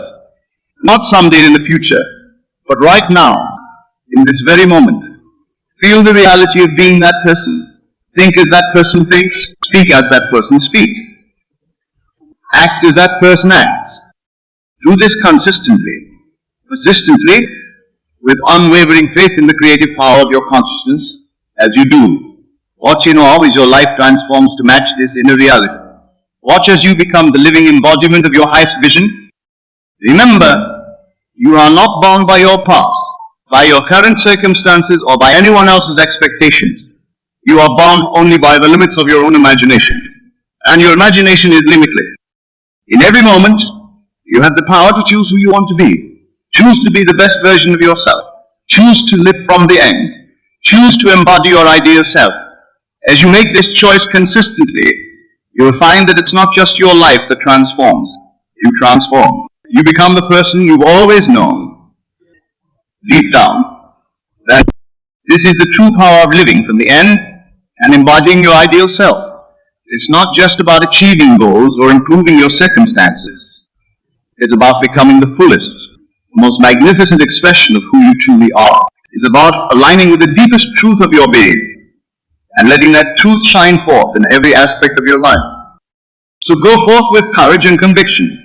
Not someday in the future, but right now, in this very moment. Feel the reality of being that person. Think as that person thinks. Speak as that person speaks. Act as that person acts. Do this consistently, persistently, with unwavering faith in the creative power of your consciousness. As you do, watch in awe as your life transforms to match this inner reality. Watch as you become the living embodiment of your highest vision. Remember, you are not bound by your past, by your current circumstances, or by anyone else's expectations. You are bound only by the limits of your own imagination. And your imagination is limitless. In every moment, you have the power to choose who you want to be. Choose to be the best version of yourself. Choose to live from the end. Choose to embody your ideal self. As you make this choice consistently, you will find that it's not just your life that transforms. You transform. You become the person you've always known. Deep down, that this is the true power of living from the end and embodying your ideal self. It's not just about achieving goals or improving your circumstances. It's about becoming the fullest, most magnificent expression of who you truly are. It's about aligning with the deepest truth of your being and letting that truth shine forth in every aspect of your life. So go forth with courage and conviction.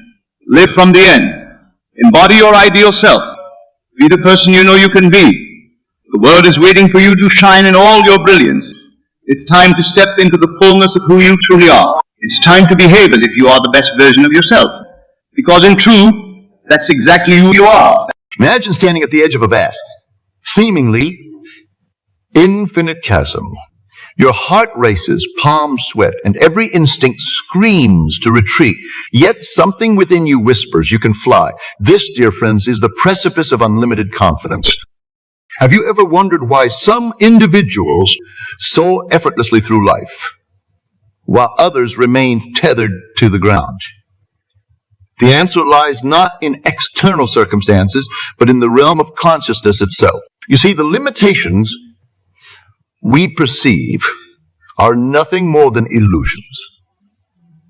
Live from the end. Embody your ideal self. Be the person you know you can be. The world is waiting for you to shine in all your brilliance. It's time to step into the fullness of who you truly are. It's time to behave as if you are the best version of yourself. Because in truth, that's exactly who you are. Imagine standing at the edge of a vast, seemingly infinite chasm. Your heart races, palms sweat, and every instinct screams to retreat. Yet something within you whispers you can fly. This, dear friends, is the precipice of unlimited confidence. Have you ever wondered why some individuals soar effortlessly through life, while others remain tethered to the ground? The answer lies not in external circumstances, but in the realm of consciousness itself. You see, the limitations we perceive are nothing more than illusions,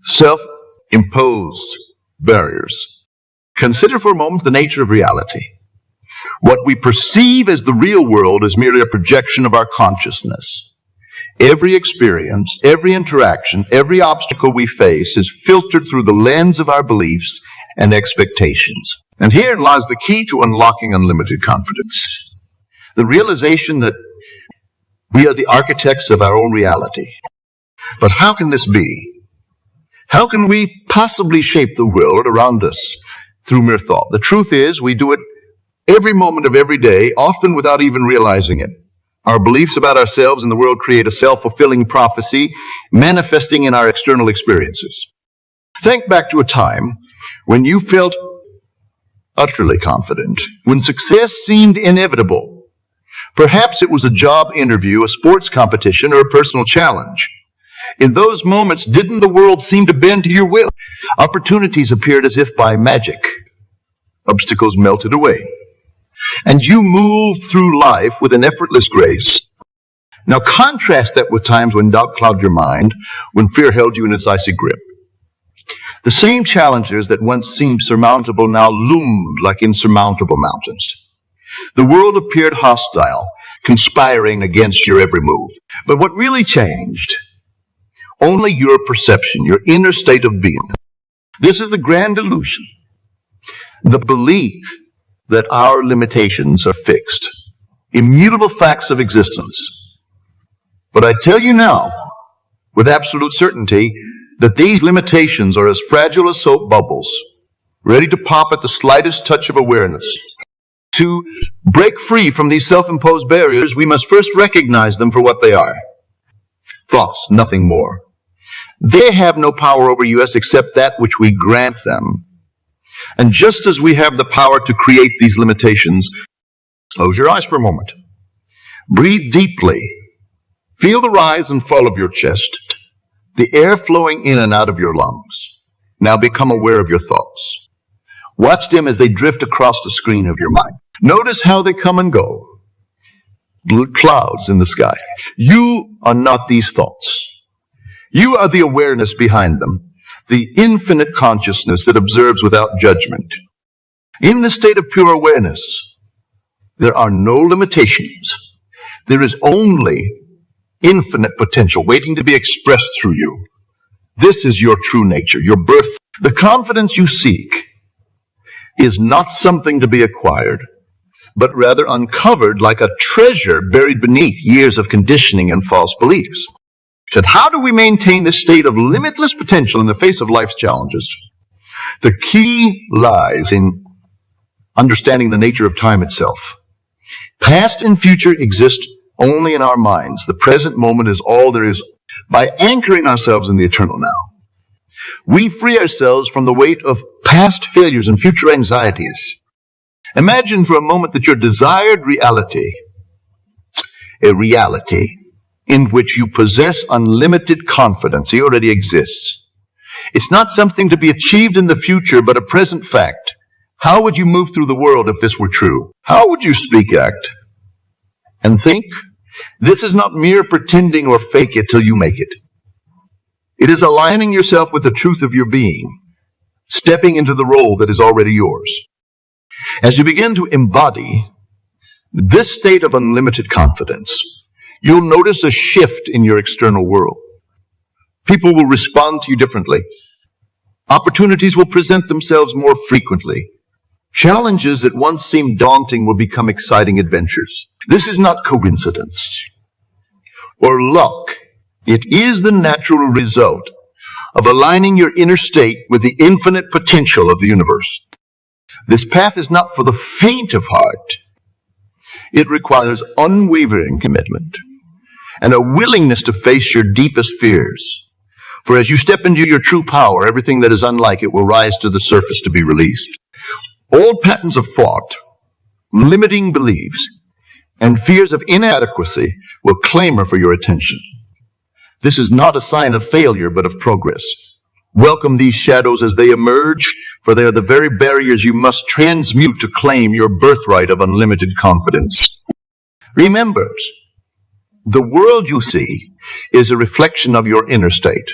self-imposed barriers. Consider for a moment the nature of reality. What we perceive as the real world is merely a projection of our consciousness. Every experience, every interaction, every obstacle we face is filtered through the lens of our beliefs and expectations. And herein lies the key to unlocking unlimited confidence. The realization that we are the architects of our own reality. But how can this be? How can we possibly shape the world around us through mere thought? The truth is, we do it every moment of every day, often without even realizing it. Our beliefs about ourselves and the world create a self-fulfilling prophecy manifesting in our external experiences. Think back to a time when you felt utterly confident, when success seemed inevitable. Perhaps it was a job interview, a sports competition, or a personal challenge. In those moments, didn't the world seem to bend to your will? Opportunities appeared as if by magic. Obstacles melted away. And you moved through life with an effortless grace. Now contrast that with times when doubt clouded your mind, when fear held you in its icy grip. The same challenges that once seemed surmountable now loomed like insurmountable mountains. The world appeared hostile, conspiring against your every move. But what really changed? Only your perception, your inner state of being. This is the grand illusion. The belief that our limitations are fixed, immutable facts of existence. But I tell you now, with absolute certainty, that these limitations are as fragile as soap bubbles, ready to pop at the slightest touch of awareness. To break free from these self-imposed barriers, we must first recognize them for what they are. Thoughts, nothing more. They have no power over us except that which we grant them. And just as we have the power to create these limitations, close your eyes for a moment. Breathe deeply. Feel the rise and fall of your chest, the air flowing in and out of your lungs. Now become aware of your thoughts. Watch them as they drift across the screen of your mind. Notice how they come and go. Clouds in the sky. You are not these thoughts. You are the awareness behind them, the infinite consciousness that observes without judgment. In the state of pure awareness, there are no limitations. There is only infinite potential waiting to be expressed through you. This is your true nature, your birth. The confidence you seek is not something to be acquired, but rather uncovered like a treasure buried beneath years of conditioning and false beliefs. Said, how do we maintain this state of limitless potential in the face of life's challenges? The key lies in understanding the nature of time itself. Past and future exist only in our minds. The present moment is all there is. By anchoring ourselves in the eternal now, we free ourselves from the weight of past failures and future anxieties. Imagine for a moment that your desired reality, a reality in which you possess unlimited confidence, it already exists. It's not something to be achieved in the future, but a present fact. How would you move through the world if this were true? How would you speak, act, and think? This is not mere pretending or fake it till you make it. It is aligning yourself with the truth of your being, stepping into the role that is already yours. As you begin to embody this state of unlimited confidence, you'll notice a shift in your external world. People will respond to you differently. Opportunities will present themselves more frequently. Challenges that once seemed daunting will become exciting adventures. This is not coincidence or luck. It is the natural result of aligning your inner state with the infinite potential of the universe. This path is not for the faint of heart. It requires unwavering commitment and a willingness to face your deepest fears. For as you step into your true power, everything that is unlike it will rise to the surface to be released. Old patterns of thought, limiting beliefs, and fears of inadequacy will clamor for your attention. This is not a sign of failure, but of progress. Welcome these shadows as they emerge, for they are the very barriers you must transmute to claim your birthright of unlimited confidence. Remember, the world you see is a reflection of your inner state.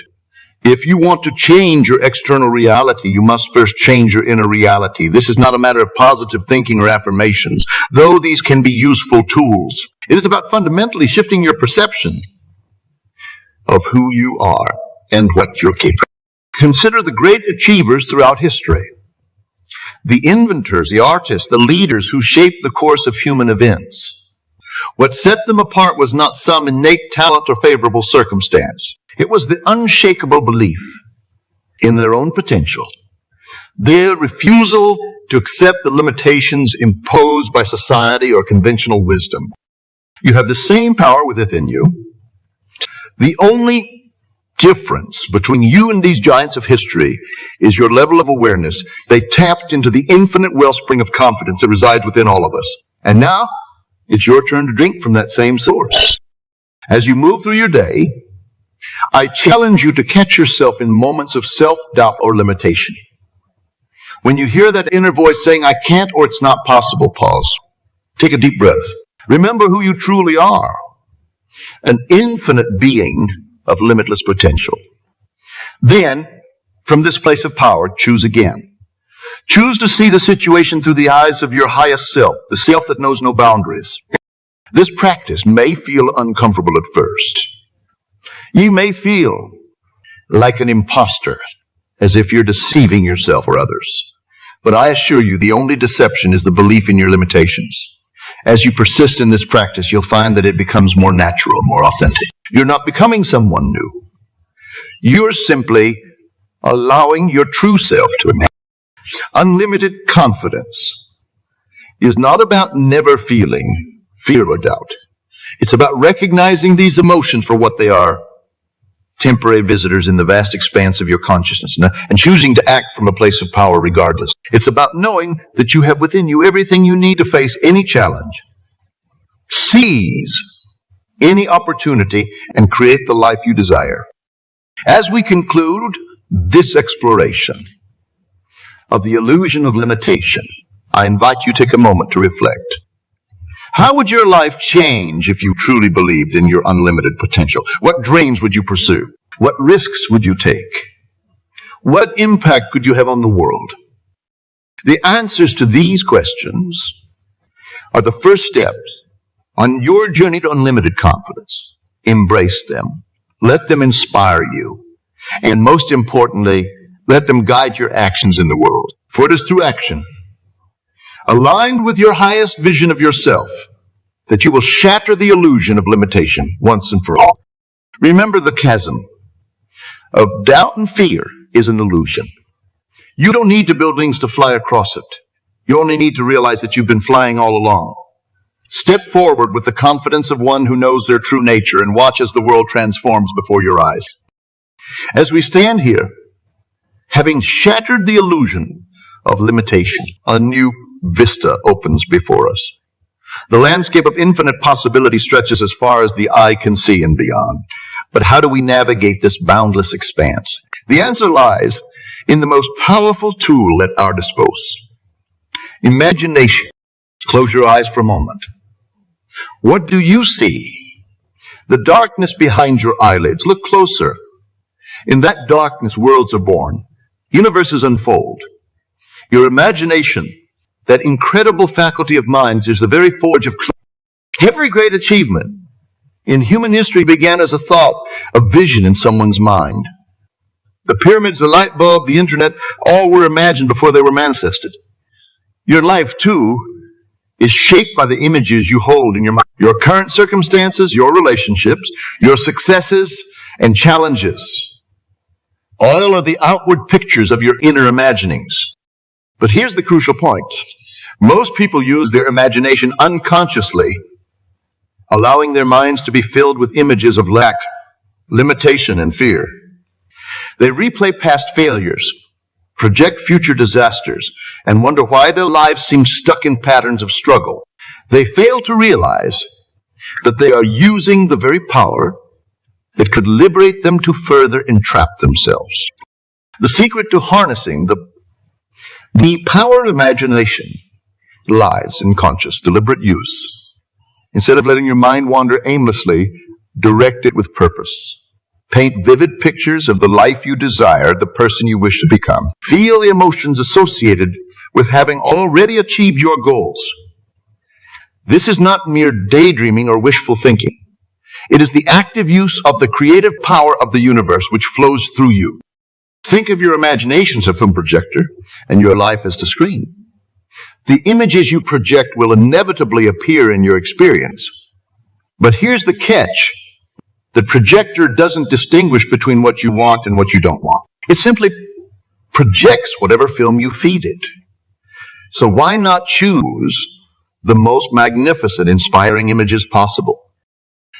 If you want to change your external reality, you must first change your inner reality. This is not a matter of positive thinking or affirmations, though these can be useful tools. It is about fundamentally shifting your perception of who you are and what you're capable of. Consider the great achievers throughout history. The inventors, the artists, the leaders who shaped the course of human events. What set them apart was not some innate talent or favorable circumstance. It was the unshakable belief in their own potential, their refusal to accept the limitations imposed by society or conventional wisdom. You have the same power within you. The only difference between you and these giants of history is your level of awareness. They tapped into the infinite wellspring of confidence that resides within all of us. And now, It's your turn to drink from that same source. As you move through your day, I challenge you to catch yourself in moments of self-doubt or limitation. When you hear that inner voice saying, I can't or it's not possible, pause. Take a deep breath. Remember who you truly are. An infinite being of limitless potential. Then, from this place of power, choose again. Choose to see the situation through the eyes of your highest self, the self that knows no boundaries. This practice may feel uncomfortable at first. You may feel like an imposter, as if you're deceiving yourself or others. But I assure you, the only deception is the belief in your limitations. As you persist in this practice, you'll find that it becomes more natural, more authentic. You're not becoming someone new. You're simply allowing your true self to emerge. Unlimited confidence is not about never feeling fear or doubt. It's about recognizing these emotions for what they are, temporary visitors in the vast expanse of your consciousness, and choosing to act from a place of power regardless. It's about knowing that you have within you everything you need to face any challenge, seize any opportunity, and create the life you desire. As we conclude this exploration of the illusion of limitation, I invite you to take a moment to reflect. How would your life change if you truly believed in your unlimited potential? What dreams would you pursue? What risks would you take? What impact could you have on the world? The answers to these questions are the first steps on your journey to unlimited confidence. Embrace them. Let them inspire you. And most importantly, let them guide your actions in the world. For it is through action, aligned with your highest vision of yourself, that you will shatter the illusion of limitation once and for all. Remember, the chasm of doubt and fear is an illusion. You don't need to build wings to fly across it. You only need to realize that you've been flying all along. Step forward with the confidence of one who knows their true nature and watch as the world transforms before your eyes. As we stand here, having shattered the illusion of limitation, a new vista opens before us. The landscape of infinite possibility stretches as far as the eye can see and beyond. But how do we navigate this boundless expanse? The answer lies in the most powerful tool at our disposal. Imagination. Close your eyes for a moment. What do you see? The darkness behind your eyelids. Look closer. In that darkness, worlds are born. Universes unfold. Your imagination, that incredible faculty of mind, is the very forge of every great achievement in human history began as a thought, a vision in someone's mind. The pyramids, the light bulb, the internet, all were imagined before they were manifested. Your life, too, is shaped by the images you hold in your mind. Your current circumstances, your relationships, your successes and challenges, all are the outward pictures of your inner imaginings. But here's the crucial point. Most people use their imagination unconsciously, allowing their minds to be filled with images of lack, limitation, and fear. They replay past failures, project future disasters, and wonder why their lives seem stuck in patterns of struggle. They fail to realize that they are using the very power that could liberate them to further entrap themselves. The secret to harnessing the power of imagination lies in conscious, deliberate use. Instead of letting your mind wander aimlessly, direct it with purpose. Paint vivid pictures of the life you desire, the person you wish to become. Feel the emotions associated with having already achieved your goals. This is not mere daydreaming or wishful thinking. It is the active use of the creative power of the universe which flows through you. Think of your imagination as a film projector and your life as the screen. The images you project will inevitably appear in your experience. But here's the catch. The projector doesn't distinguish between what you want and what you don't want. It simply projects whatever film you feed it. So why not choose the most magnificent, inspiring images possible?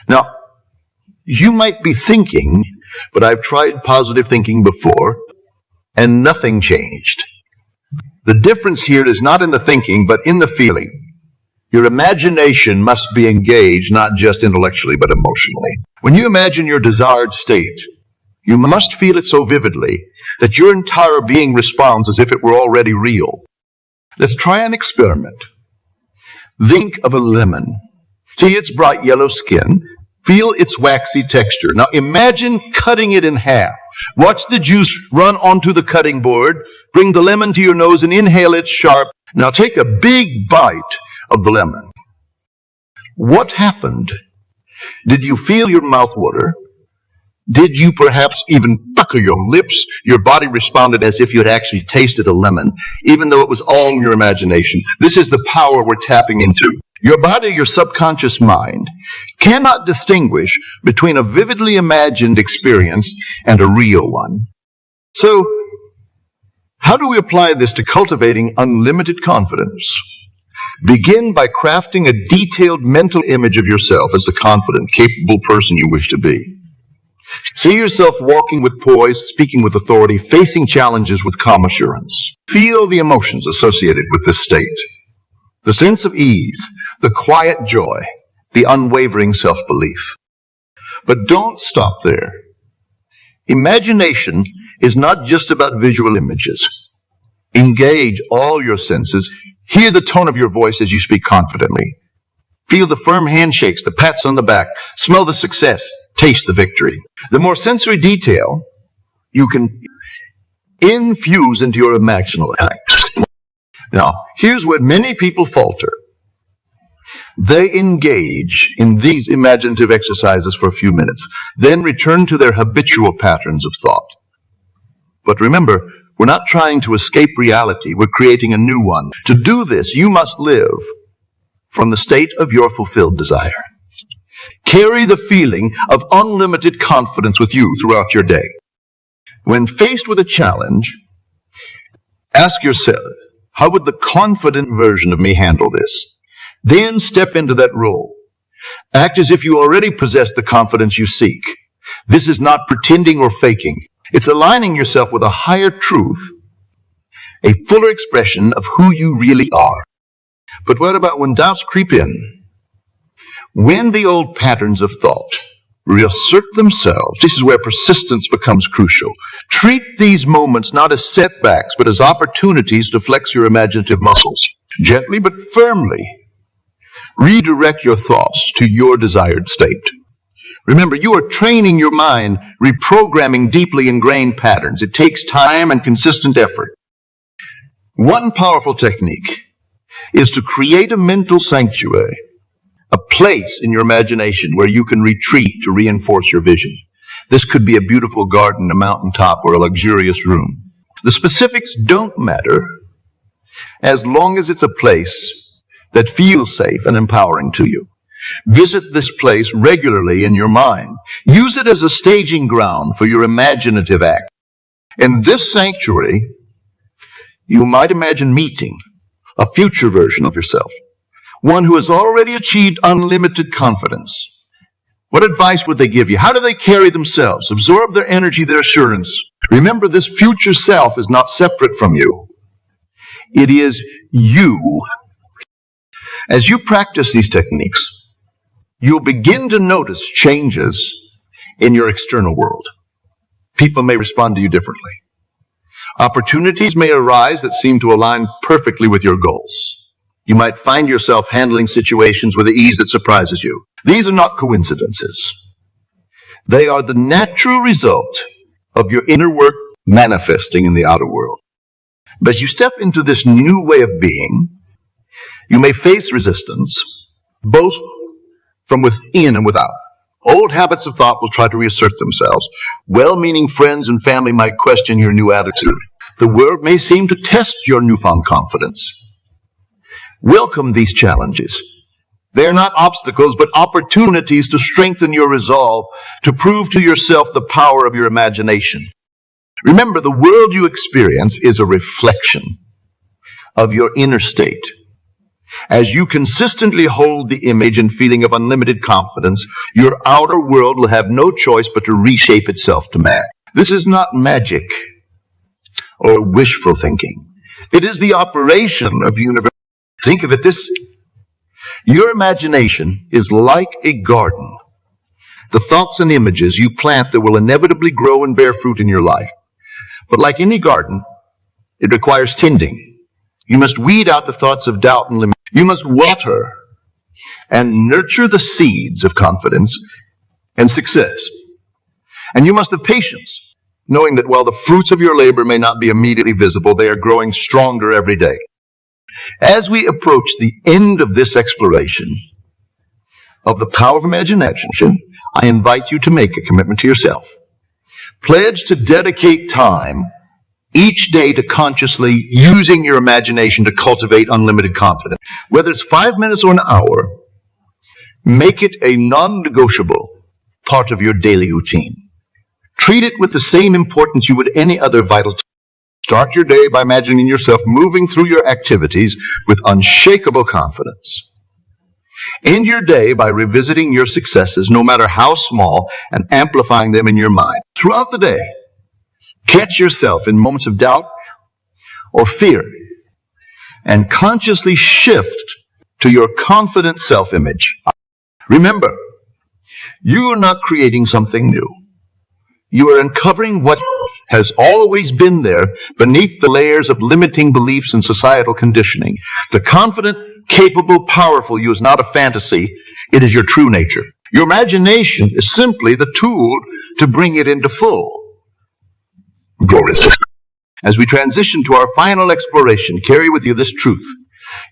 Now, you might be thinking, but I've tried positive thinking before, and nothing changed. The difference here is not in the thinking, but in the feeling. Your imagination must be engaged not just intellectually but emotionally. When you imagine your desired state, you must feel it so vividly that your entire being responds as if it were already real. Let's try an experiment. Think of a lemon. See its bright yellow skin. Feel its waxy texture. Now imagine cutting it in half. Watch the juice run onto the cutting board. Bring the lemon to your nose and inhale its sharp. Now take a big bite of the lemon. What happened? Did you feel your mouth water? Did you perhaps even pucker your lips? Your body responded as if you had actually tasted a lemon, even though it was all in your imagination. This is the power we're tapping into. Your body, your subconscious mind, cannot distinguish between a vividly imagined experience and a real one. So, how do we apply this to cultivating unlimited confidence? Begin by crafting a detailed mental image of yourself as the confident, capable person you wish to be. See yourself walking with poise, speaking with authority, facing challenges with calm assurance. Feel the emotions associated with this state. The sense of ease, the quiet joy, the unwavering self-belief. But don't stop there. Imagination is not just about visual images. Engage all your senses. Hear the tone of your voice as you speak confidently. Feel the firm handshakes, the pats on the back. Smell the success. Taste the victory. The more sensory detail you can infuse into your imaginal acts. Now, here's where many people falter. They engage in these imaginative exercises for a few minutes, then return to their habitual patterns of thought. But remember, we're not trying to escape reality. We're creating a new one. To do this, you must live from the state of your fulfilled desire. Carry the feeling of unlimited confidence with you throughout your day. When faced with a challenge, ask yourself, how would the confident version of me handle this? Then step into that role. Act as if you already possess the confidence you seek. This is not pretending or faking. It's aligning yourself with a higher truth, a fuller expression of who you really are. But what about when doubts creep in? When the old patterns of thought reassert themselves, this is where persistence becomes crucial. Treat these moments not as setbacks, but as opportunities to flex your imaginative muscles. Gently but firmly, redirect your thoughts to your desired state. Remember, you are training your mind, reprogramming deeply ingrained patterns. It takes time and consistent effort. One powerful technique is to create a mental sanctuary, a place in your imagination where you can retreat to reinforce your vision. This could be a beautiful garden, a mountaintop, or a luxurious room. The specifics don't matter as long as it's a place that feels safe and empowering to you. Visit this place regularly in your mind. Use it as a staging ground for your imaginative act. In this sanctuary, you might imagine meeting a future version of yourself, one who has already achieved unlimited confidence. What advice would they give you? How do they carry themselves? Absorb their energy, their assurance. Remember, this future self is not separate from you. It is you. As you practice these techniques, you'll begin to notice changes in your external world. People may respond to you differently. Opportunities may arise that seem to align perfectly with your goals. You might find yourself handling situations with an ease that surprises you. These are not coincidences. They are the natural result of your inner work manifesting in the outer world. But as you step into this new way of being, you may face resistance, both from within and without. Old habits of thought will try to reassert themselves. Well-meaning friends and family might question your new attitude. The world may seem to test your newfound confidence. Welcome these challenges. They're not obstacles, but opportunities to strengthen your resolve, to prove to yourself the power of your imagination. Remember, the world you experience is a reflection of your inner state. As you consistently hold the image and feeling of unlimited confidence, your outer world will have no choice but to reshape itself to match. This is not magic or wishful thinking. It is the operation of universe. Think of it Your imagination is like a garden. The thoughts and images you plant that will inevitably grow and bear fruit in your life. But like any garden, it requires tending. You must weed out the thoughts of doubt and limit. You must water and nurture the seeds of confidence and success. And you must have patience, knowing that while the fruits of your labor may not be immediately visible, they are growing stronger every day. As we approach the end of this exploration of the power of imagination, I invite you to make a commitment to yourself. Pledge to dedicate time each day to consciously using your imagination to cultivate unlimited confidence. Whether it's 5 minutes or an hour, make it a non-negotiable part of your daily routine. Treat it with the same importance you would any other vital task. Start your day by imagining yourself moving through your activities with unshakable confidence. End your day by revisiting your successes, no matter how small, and amplifying them in your mind. Throughout the day, catch yourself in moments of doubt or fear and consciously shift to your confident self-image. Remember, you are not creating something new. You are uncovering what has always been there beneath the layers of limiting beliefs and societal conditioning. The confident, capable, powerful you is not a fantasy. It is your true nature. Your imagination is simply the tool to bring it into full glory. As we transition to our final exploration, carry with you this truth.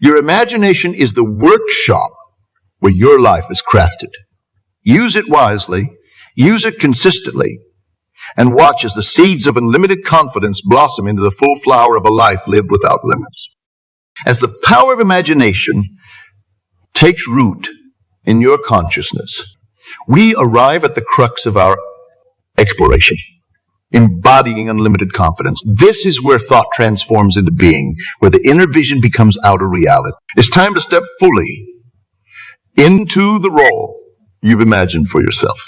Your imagination is the workshop where your life is crafted. Use it wisely, use it consistently, and watch as the seeds of unlimited confidence blossom into the full flower of a life lived without limits. As the power of imagination takes root in your consciousness, we arrive at the crux of our exploration, embodying unlimited confidence. This is where thought transforms into being, where the inner vision becomes outer reality. It's time to step fully into the role you've imagined for yourself.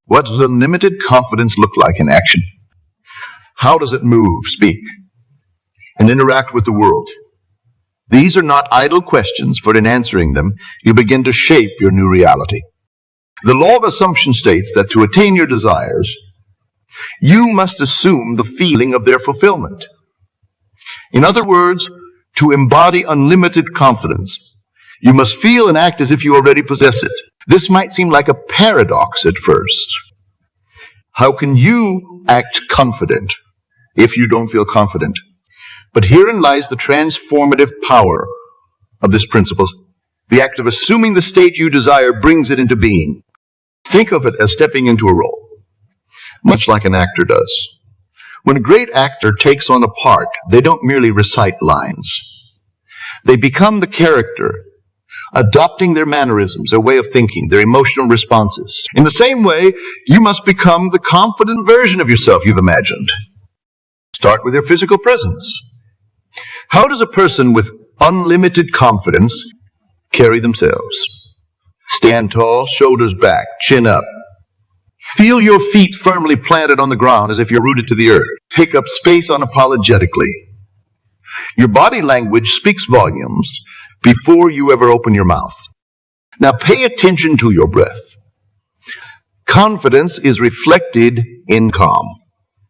What does unlimited confidence look like in action? How does it move, speak, and interact with the world? These are not idle questions, for in answering them, you begin to shape your new reality. The law of assumption states that to attain your desires, you must assume the feeling of their fulfillment. In other words, to embody unlimited confidence, you must feel and act as if you already possess it. This might seem like a paradox at first. How can you act confident if you don't feel confident? But herein lies the transformative power of this principle. The act of assuming the state you desire brings it into being. Think of it as stepping into a role, much like an actor does. When a great actor takes on a part, they don't merely recite lines. They become the character, adopting their mannerisms, their way of thinking, their emotional responses. In the same way, you must become the confident version of yourself you've imagined. Start with your physical presence. How does a person with unlimited confidence carry themselves? Stand tall, shoulders back, chin up. Feel your feet firmly planted on the ground as if you're rooted to the earth. Take up space unapologetically. Your body language speaks volumes before you ever open your mouth. Now pay attention to your breath. Confidence is reflected in calm,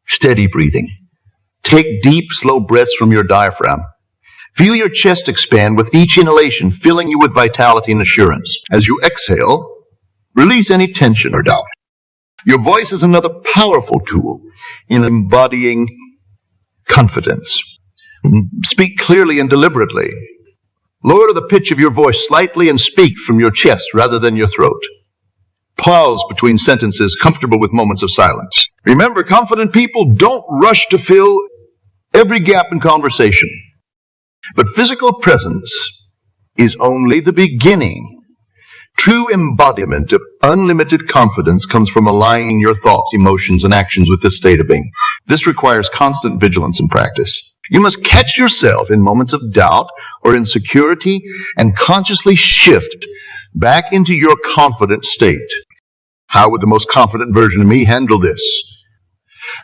steady breathing. Take deep, slow breaths from your diaphragm. Feel your chest expand with each inhalation, filling you with vitality and assurance. As you exhale, release any tension or doubt. Your voice is another powerful tool in embodying confidence. Speak clearly and deliberately. Lower the pitch of your voice slightly and speak from your chest rather than your throat. Pause between sentences, comfortable with moments of silence. Remember, confident people don't rush to fill every gap in conversation. But physical presence is only the beginning. True embodiment of unlimited confidence comes from aligning your thoughts, emotions, and actions with this state of being. This requires constant vigilance and practice. You must catch yourself in moments of doubt or insecurity and consciously shift back into your confident state. How would the most confident version of me handle this?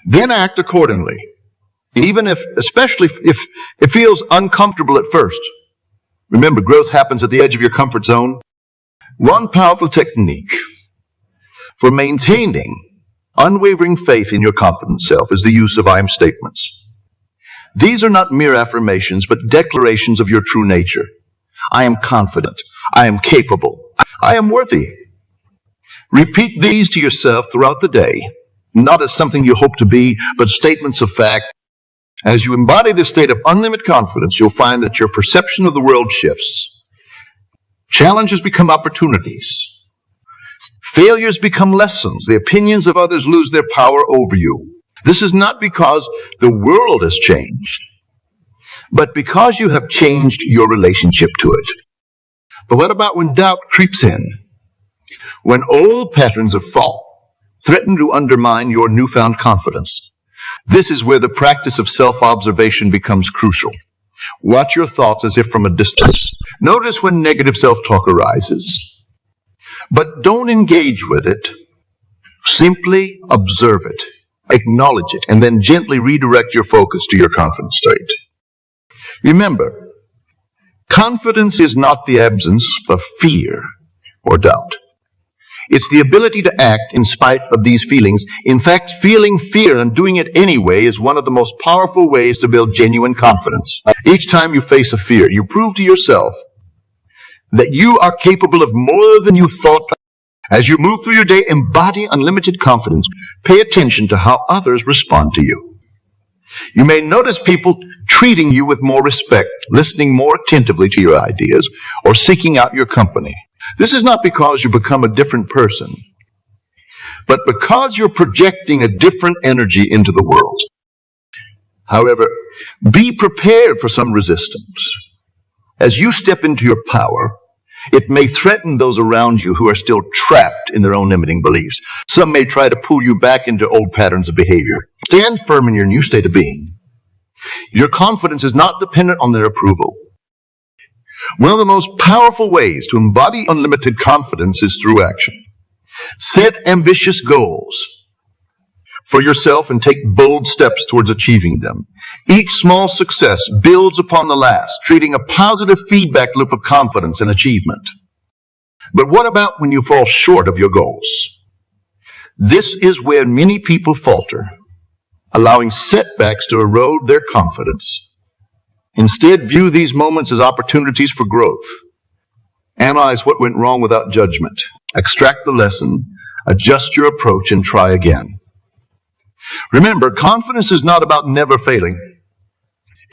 Then act accordingly. Even if, especially if it feels uncomfortable at first. Remember, growth happens at the edge of your comfort zone. One powerful technique for maintaining unwavering faith in your confident self is the use of I am statements. These are not mere affirmations, but declarations of your true nature. I am confident. I am capable. I am worthy. Repeat these to yourself throughout the day, not as something you hope to be, but statements of fact. As you embody this state of unlimited confidence, you'll find that your perception of the world shifts. Challenges become opportunities. Failures become lessons. The opinions of others lose their power over you. This is not because the world has changed, but because you have changed your relationship to it. But what about when doubt creeps in? When old patterns of thought threaten to undermine your newfound confidence? This is where the practice of self-observation becomes crucial. Watch your thoughts as if from a distance. Notice when negative self-talk arises, but don't engage with it. Simply observe it, acknowledge it, and then gently redirect your focus to your confident state. Remember, confidence is not the absence of fear or doubt. It's the ability to act in spite of these feelings. In fact, feeling fear and doing it anyway is one of the most powerful ways to build genuine confidence. Each time you face a fear, you prove to yourself that you are capable of more than you thought. As you move through your day, embody unlimited confidence. Pay attention to how others respond to you. You may notice people treating you with more respect, listening more attentively to your ideas, or seeking out your company. This is not because you become a different person, but because you're projecting a different energy into the world. However, be prepared for some resistance. As you step into your power, it may threaten those around you who are still trapped in their own limiting beliefs. Some may try to pull you back into old patterns of behavior. Stand firm in your new state of being. Your confidence is not dependent on their approval. One of the most powerful ways to embody unlimited confidence is through action. Set ambitious goals for yourself and take bold steps towards achieving them. Each small success builds upon the last, creating a positive feedback loop of confidence and achievement. But what about when you fall short of your goals? This is where many people falter, allowing setbacks to erode their confidence. Instead, view these moments as opportunities for growth. Analyze what went wrong without judgment. Extract the lesson, adjust your approach, and try again. Remember, confidence is not about never failing.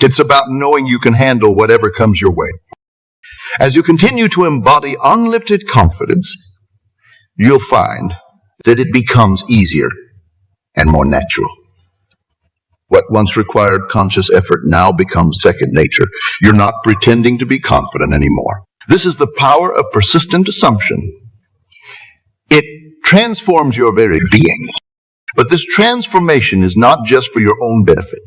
It's about knowing you can handle whatever comes your way. As you continue to embody unlimited confidence, you'll find that it becomes easier and more natural. What once required conscious effort now becomes second nature. You're not pretending to be confident anymore. This is the power of persistent assumption. It transforms your very being. But this transformation is not just for your own benefit.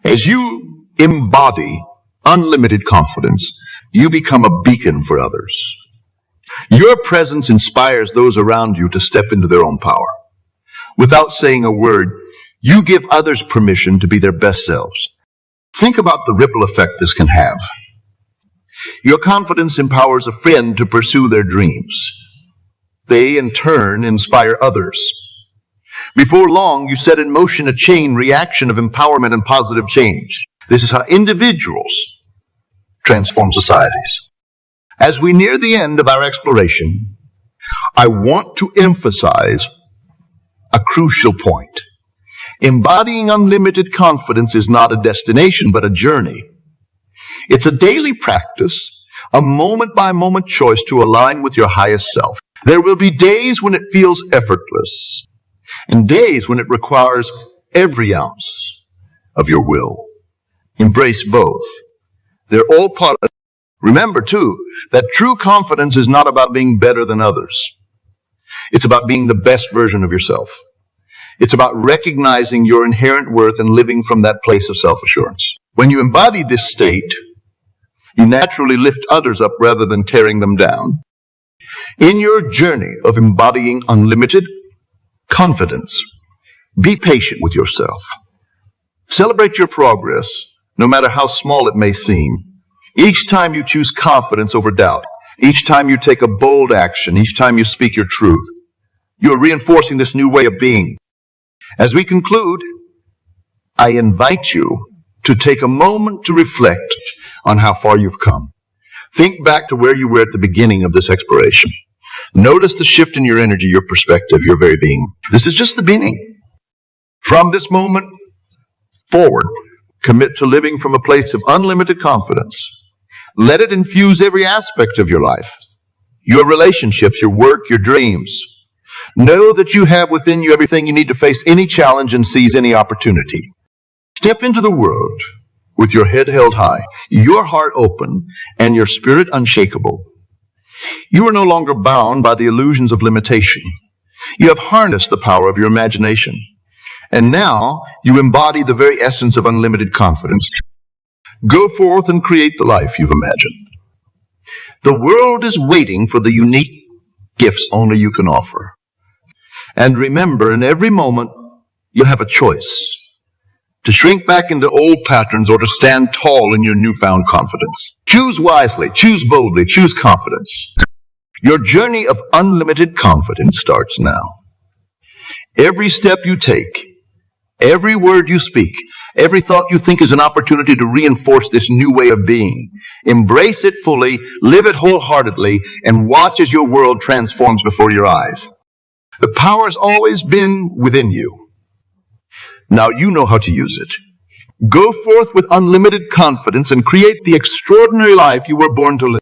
As you embody unlimited confidence, you become a beacon for others. Your presence inspires those around you to step into their own power. Without saying a word, you give others permission to be their best selves. Think about the ripple effect this can have. Your confidence empowers a friend to pursue their dreams. They, in turn, inspire others. Before long, you set in motion a chain reaction of empowerment and positive change. This is how individuals transform societies. As we near the end of our exploration, I want to emphasize a crucial point. Embodying unlimited confidence is not a destination, but a journey. It's a daily practice, a moment-by-moment choice to align with your highest self. There will be days when it feels effortless, and days when it requires every ounce of your will. Embrace both. They're all part of it. Remember, too, that true confidence is not about being better than others. It's about being the best version of yourself. It's about recognizing your inherent worth and living from that place of self-assurance. When you embody this state, you naturally lift others up rather than tearing them down. In your journey of embodying unlimited confidence, be patient with yourself. Celebrate your progress, no matter how small it may seem. Each time you choose confidence over doubt, each time you take a bold action, each time you speak your truth, you are reinforcing this new way of being. As we conclude, I invite you to take a moment to reflect on how far you've come. Think back to where you were at the beginning of this exploration. Notice the shift in your energy, your perspective, your very being. This is just the beginning. From this moment forward, commit to living from a place of unlimited confidence. Let it infuse every aspect of your life, your relationships, your work, your dreams. Know that you have within you everything you need to face any challenge and seize any opportunity. Step into the world with your head held high, your heart open, and your spirit unshakable. You are no longer bound by the illusions of limitation. You have harnessed the power of your imagination. And now you embody the very essence of unlimited confidence. Go forth and create the life you've imagined. The world is waiting for the unique gifts only you can offer. And remember, in every moment, you have a choice to shrink back into old patterns or to stand tall in your newfound confidence. Choose wisely, choose boldly, choose confidence. Your journey of unlimited confidence starts now. Every step you take, every word you speak, every thought you think is an opportunity to reinforce this new way of being. Embrace it fully, live it wholeheartedly, and watch as your world transforms before your eyes. The power has always been within you. Now you know how to use it. Go forth with unlimited confidence and create the extraordinary life you were born to live.